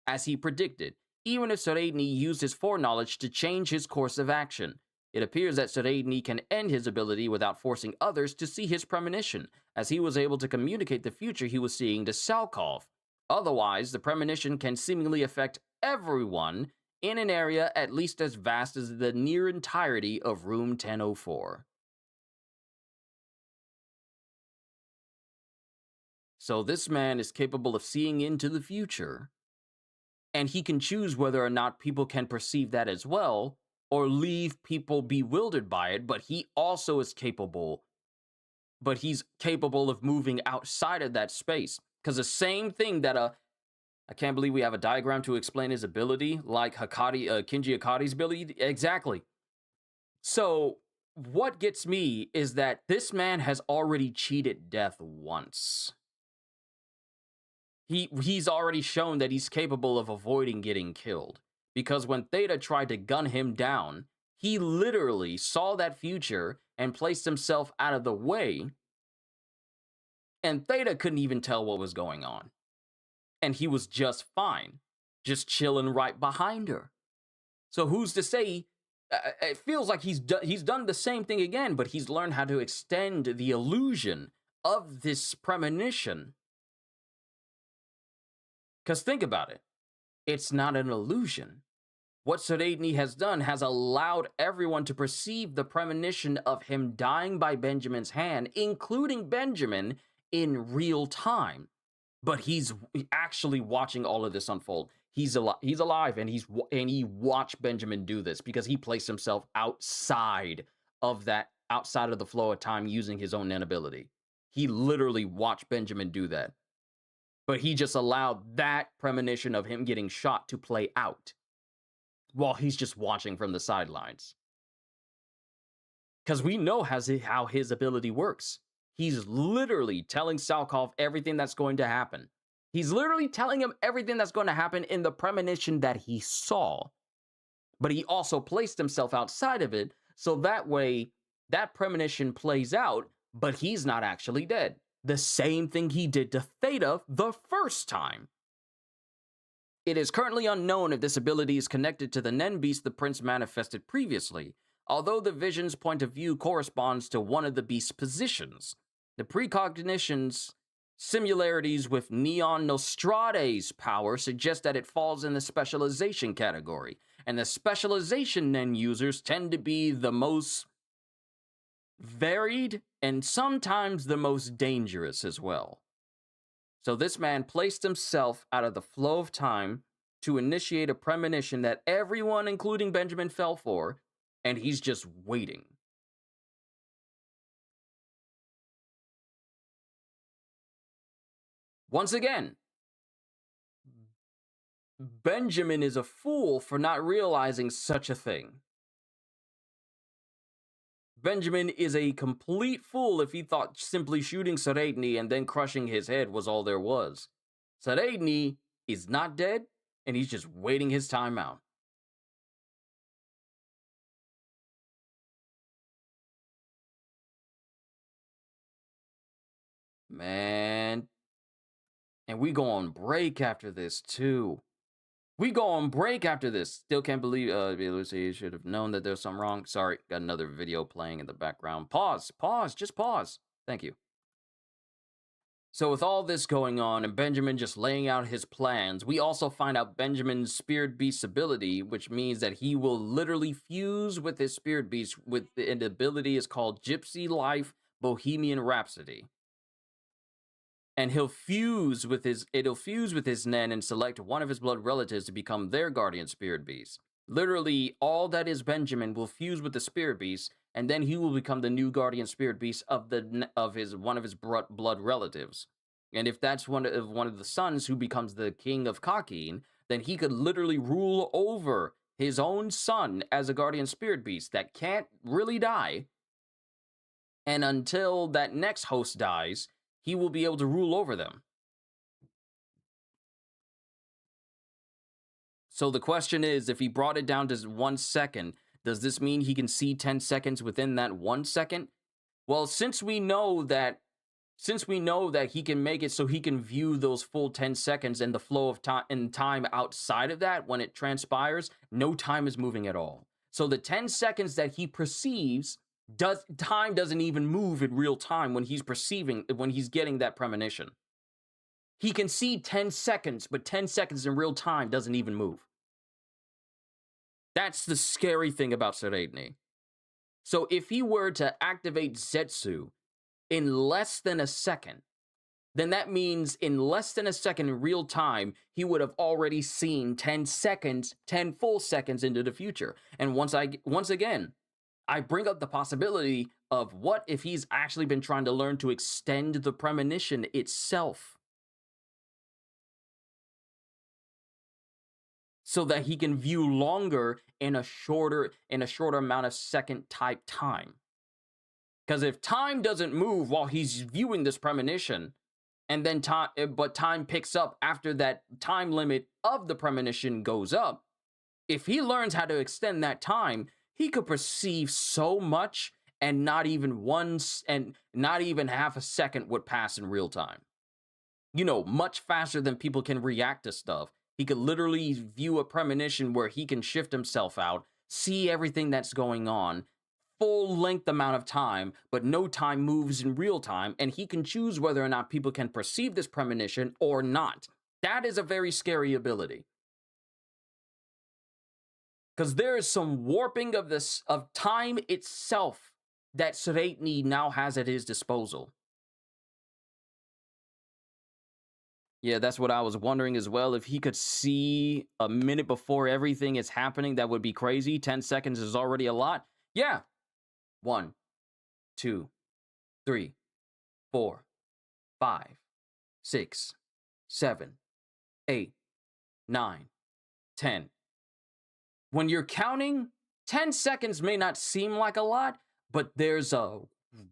as he predicted, even if Seredni used his foreknowledge to change his course of action. It appears that Seredni can end his ability without forcing others to see his premonition, as he was able to communicate the future he was seeing to Salkov. Otherwise, the premonition can seemingly affect everyone in an area at least as vast as the near entirety of room 1004. So this man is capable of seeing into the future, and he can choose whether or not people can perceive that as well, or leave people bewildered by it, but he also is capable, he's capable of moving outside of that space. Because the same thing that I can't believe we have a diagram to explain his ability, like Kinji Hakari's ability. Exactly. So what gets me is that this man has already cheated death once. He's already shown that he's capable of avoiding getting killed. Because when Theta tried to gun him down, he literally saw that future and placed himself out of the way, and Theta couldn't even tell what was going on. And he was just fine, just chilling right behind her. So who's to say? It feels like he's done the same thing again, but he's learned how to extend the illusion of this premonition. Because think about it. It's not an illusion. What Seredni has done has allowed everyone to perceive the premonition of him dying by Benjamin's hand, including Benjamin, in real time. But he's actually watching all of this unfold. He's alive, and he watched Benjamin do this because he placed himself outside of the flow of time using his own inability. He literally watched Benjamin do that. But he just allowed that premonition of him getting shot to play out while he's just watching from the sidelines. Because we know how his ability works. He's literally telling Salkov everything that's going to happen. He's literally telling him everything that's going to happen in the premonition that he saw. But he also placed himself outside of it, so that way that premonition plays out, but he's not actually dead. The same thing he did to Theta the first time. It is currently unknown if this ability is connected to the Nen beast the prince manifested previously, although the vision's point of view corresponds to one of the beast's positions. The precognition's similarities with Neon Nostrade's power suggest that it falls in the specialization category, and the specialization Nen users tend to be the most varied and sometimes the most dangerous as well. So this man placed himself out of the flow of time to initiate a premonition that everyone, including Benjamin, fell for, and he's just waiting. Once again, Benjamin is a fool for not realizing such a thing. Benjamin is a complete fool if he thought simply shooting Seredni and then crushing his head was all there was. Seredni is not dead, and he's just waiting his time out. Man. And we go on break after this, too. We go on break after this. Still can't believe Lucy should have known that there's something wrong. Sorry, got another video playing in the background. Pause, just pause. Thank you. So with all this going on and Benjamin just laying out his plans, we also find out Benjamin's Spirit Beast ability, which means that he will literally fuse with his Spirit Beast and the ability is called Gypsy Life Bohemian Rhapsody. And it'll fuse with his Nen and select one of his blood relatives to become their guardian spirit beast. Literally, all that is Benjamin will fuse with the spirit beast, and then he will become the new guardian spirit beast of one of his blood relatives. And if that's one of the sons who becomes the king of Kakin, then he could literally rule over his own son as a guardian spirit beast that can't really die. And until that next host dies, he will be able to rule over them. So the question is, if he brought it down to 1 second, does this mean he can see 10 seconds within that 1 second? Well, since we know that he can make it so he can view those full 10 seconds and the flow of time outside of that when it transpires, no time is moving at all. So the 10 seconds that he perceives, time doesn't even move in real time when he's getting that premonition. He can see 10 seconds, but 10 seconds in real time doesn't even move. That's the scary thing about Seredni. So if he were to activate Zetsu in less than a second, then that means in less than a second in real time, he would have already seen 10 full seconds into the future. And once again, I bring up the possibility of what if he's actually been trying to learn to extend the premonition itself so that he can view longer in a shorter amount of second type time. Because if time doesn't move while he's viewing this premonition, and then time picks up after that time limit of the premonition goes up, if he learns how to extend that time, he could perceive so much, and not even half a second would pass in real time. You know, much faster than people can react to stuff. He could literally view a premonition where he can shift himself out, see everything that's going on, full length amount of time, but no time moves in real time, and he can choose whether or not people can perceive this premonition or not. That is a very scary ability. Because there is some warping of time itself that Sreitni now has at his disposal. Yeah, that's what I was wondering as well. If he could see a minute before everything is happening, that would be crazy. 10 seconds is already a lot. Yeah. 1, 2, 3, 4, 5, 6, 7, 8, 9, 10. When you're counting, 10 seconds may not seem like a lot, but there's a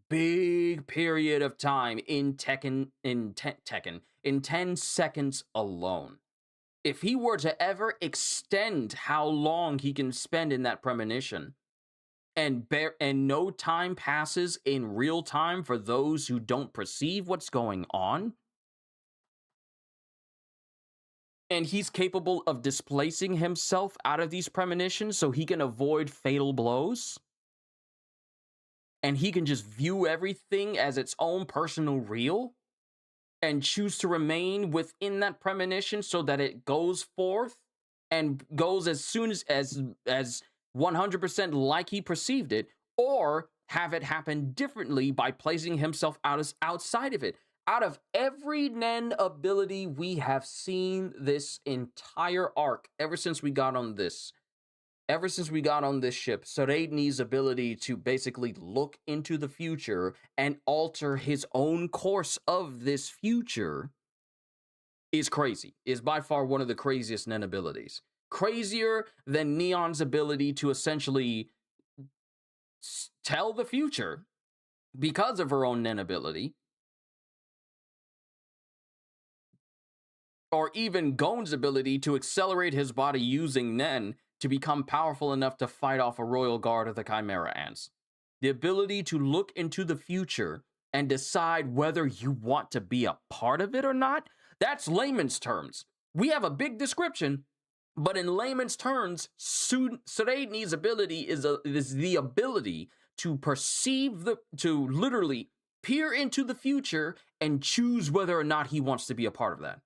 big period of time in 10 seconds alone. If he were to ever extend how long he can spend in that premonition, and no time passes in real time for those who don't perceive what's going on, and he's capable of displacing himself out of these premonitions so he can avoid fatal blows, and he can just view everything as its own personal real, and choose to remain within that premonition so that it goes forth and goes as soon as 100% like he perceived it, or have it happen differently by placing himself outside of it. Out of every Nen ability we have seen this entire arc, ever since we got on this ship, Sreitni's ability to basically look into the future and alter his own course of this future is crazy. Is by far one of the craziest Nen abilities. Crazier than Neon's ability to essentially tell the future because of her own Nen ability. Or even Gon's ability to accelerate his body using Nen to become powerful enough to fight off a royal guard of the Chimera Ants. The ability to look into the future and decide whether you want to be a part of it or not, that's layman's terms. We have a big description, but in layman's terms, Sreitni's ability is the ability to to literally peer into the future and choose whether or not he wants to be a part of that.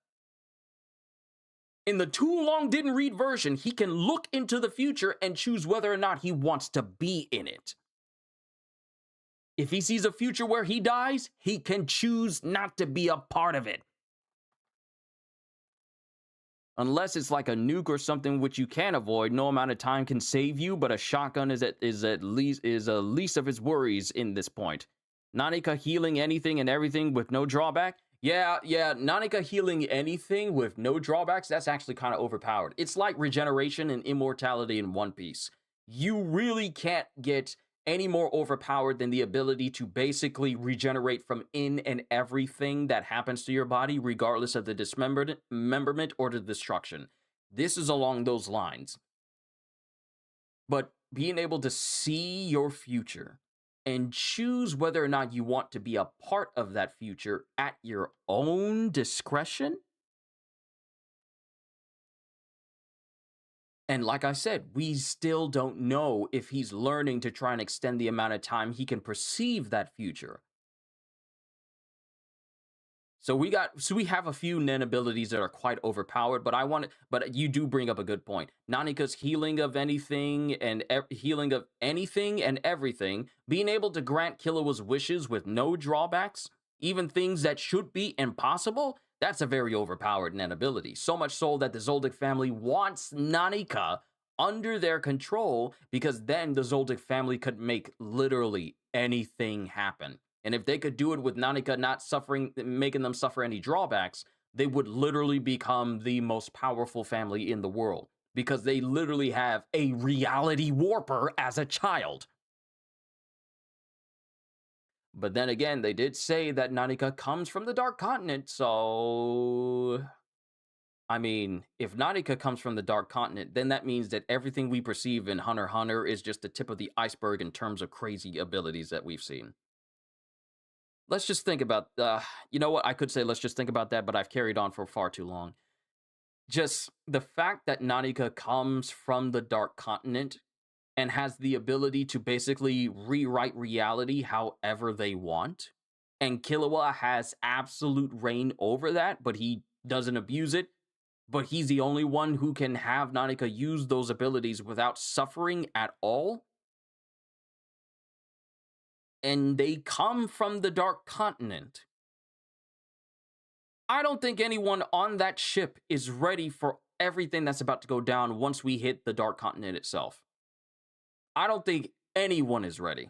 In the too long didn't read version, he can look into the future and choose whether or not he wants to be in it. If he sees a future where he dies, he can choose not to be a part of it. Unless it's like a nuke or something which you can avoid, no amount of time can save you, but a shotgun is a least of his worries in this point. Nanika healing anything and everything with no drawback. Yeah, Nanika healing anything with no drawbacks, that's actually kind of overpowered. It's like regeneration and immortality in One Piece. You really can't get any more overpowered than the ability to basically regenerate from in and everything that happens to your body, regardless of the dismemberment or the destruction. This is along those lines. But being able to see your future and choose whether or not you want to be a part of that future at your own discretion. And like I said, we still don't know if he's learning to try and extend the amount of time he can perceive that future. So we have a few Nen abilities that are quite overpowered, but you do bring up a good point. Nanika's healing of anything and everything, being able to grant Killua's wishes with no drawbacks, even things that should be impossible, that's a very overpowered Nen ability. So much so that the Zoldyck family wants Nanika under their control, because then the Zoldyck family could make literally anything happen. And if they could do it with Nanika not making them suffer any drawbacks, they would literally become the most powerful family in the world, because they literally have a reality warper as a child. But then again, they did say that Nanika comes from the Dark Continent, so I mean, if Nanika comes from the Dark Continent, then that means that everything we perceive in Hunter x Hunter is just the tip of the iceberg in terms of crazy abilities that we've seen. Let's just think about, you know what? I could say let's just think about that, but I've carried on for far too long. Just the fact that Nanika comes from the Dark Continent and has the ability to basically rewrite reality however they want. And Killua has absolute reign over that, but he doesn't abuse it. But he's the only one who can have Nanika use those abilities without suffering at all. And they come from the Dark Continent. I don't think anyone on that ship is ready for everything that's about to go down once we hit the Dark Continent itself. I don't think anyone is ready.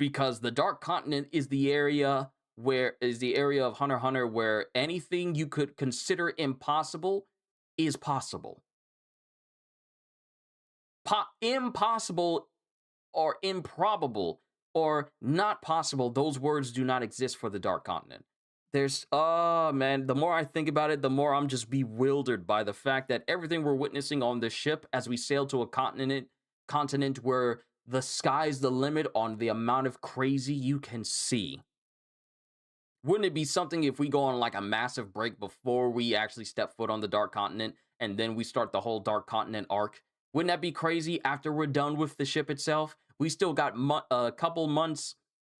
Because the Dark Continent is the area of Hunter x Hunter where anything you could consider impossible is possible. Impossible or improbable or not possible, those words do not exist for the Dark Continent. Man, the more I think about it, the more I'm just bewildered by the fact that everything we're witnessing on this ship as we sail to a continent where the sky's the limit on the amount of crazy you can see. Wouldn't it be something if we go on like a massive break before we actually step foot on the Dark Continent and then we start the whole Dark Continent arc? Wouldn't that be crazy after we're done with the ship itself? We still got a couple months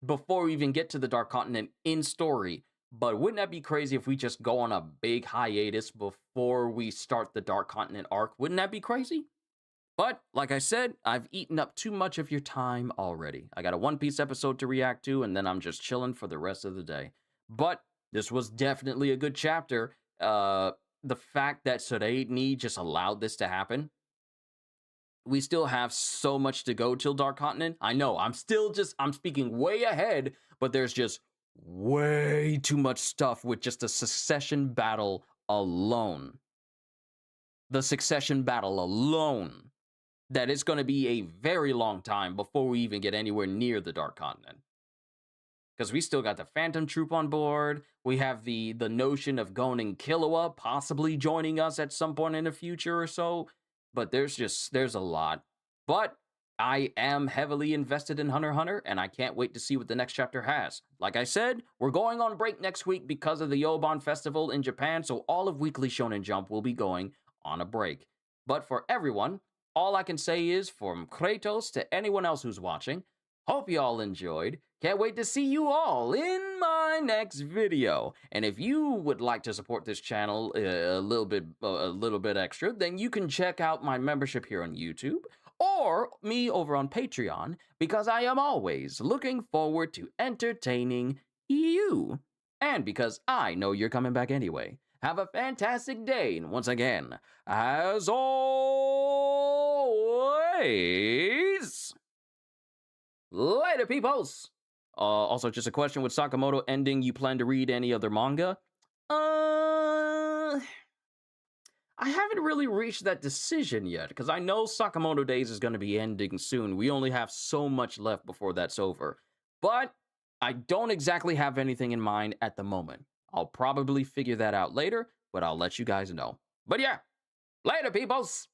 before we even get to the Dark Continent in story. But wouldn't that be crazy if we just go on a big hiatus before we start the Dark Continent arc? Wouldn't that be crazy? But, like I said, I've eaten up too much of your time already. I got a One Piece episode to react to, and then I'm just chilling for the rest of the day. But this was definitely a good chapter. The fact that Soreidni just allowed this to happen. We still have so much to go till Dark Continent. I know, I'm speaking way ahead, but there's just way too much stuff with just a succession battle alone. The succession battle alone. That it's going to be a very long time before we even get anywhere near the Dark Continent. Because we still got the Phantom Troop on board. We have the notion of Gon and Killua possibly joining us at some point in the future or so. But there's a lot. But I am heavily invested in Hunter x Hunter, and I can't wait to see what the next chapter has. Like I said, we're going on break next week because of the Yoban Festival in Japan, so all of Weekly Shonen Jump will be going on a break. But for everyone, all I can say is, from Kratos to anyone else who's watching, hope you all enjoyed. Can't wait to see you all in my next video. And if you would like to support this channel a little bit extra, then you can check out my membership here on YouTube or me over on Patreon, because I am always looking forward to entertaining you. And because I know you're coming back anyway. Have a fantastic day, and once again, as always, later, peoples! Also, just a question, with Sakamoto ending, you plan to read any other manga? I haven't really reached that decision yet, because I know Sakamoto Days is going to be ending soon. We only have so much left before that's over. But I don't exactly have anything in mind at the moment. I'll probably figure that out later, but I'll let you guys know. But yeah, later, peoples!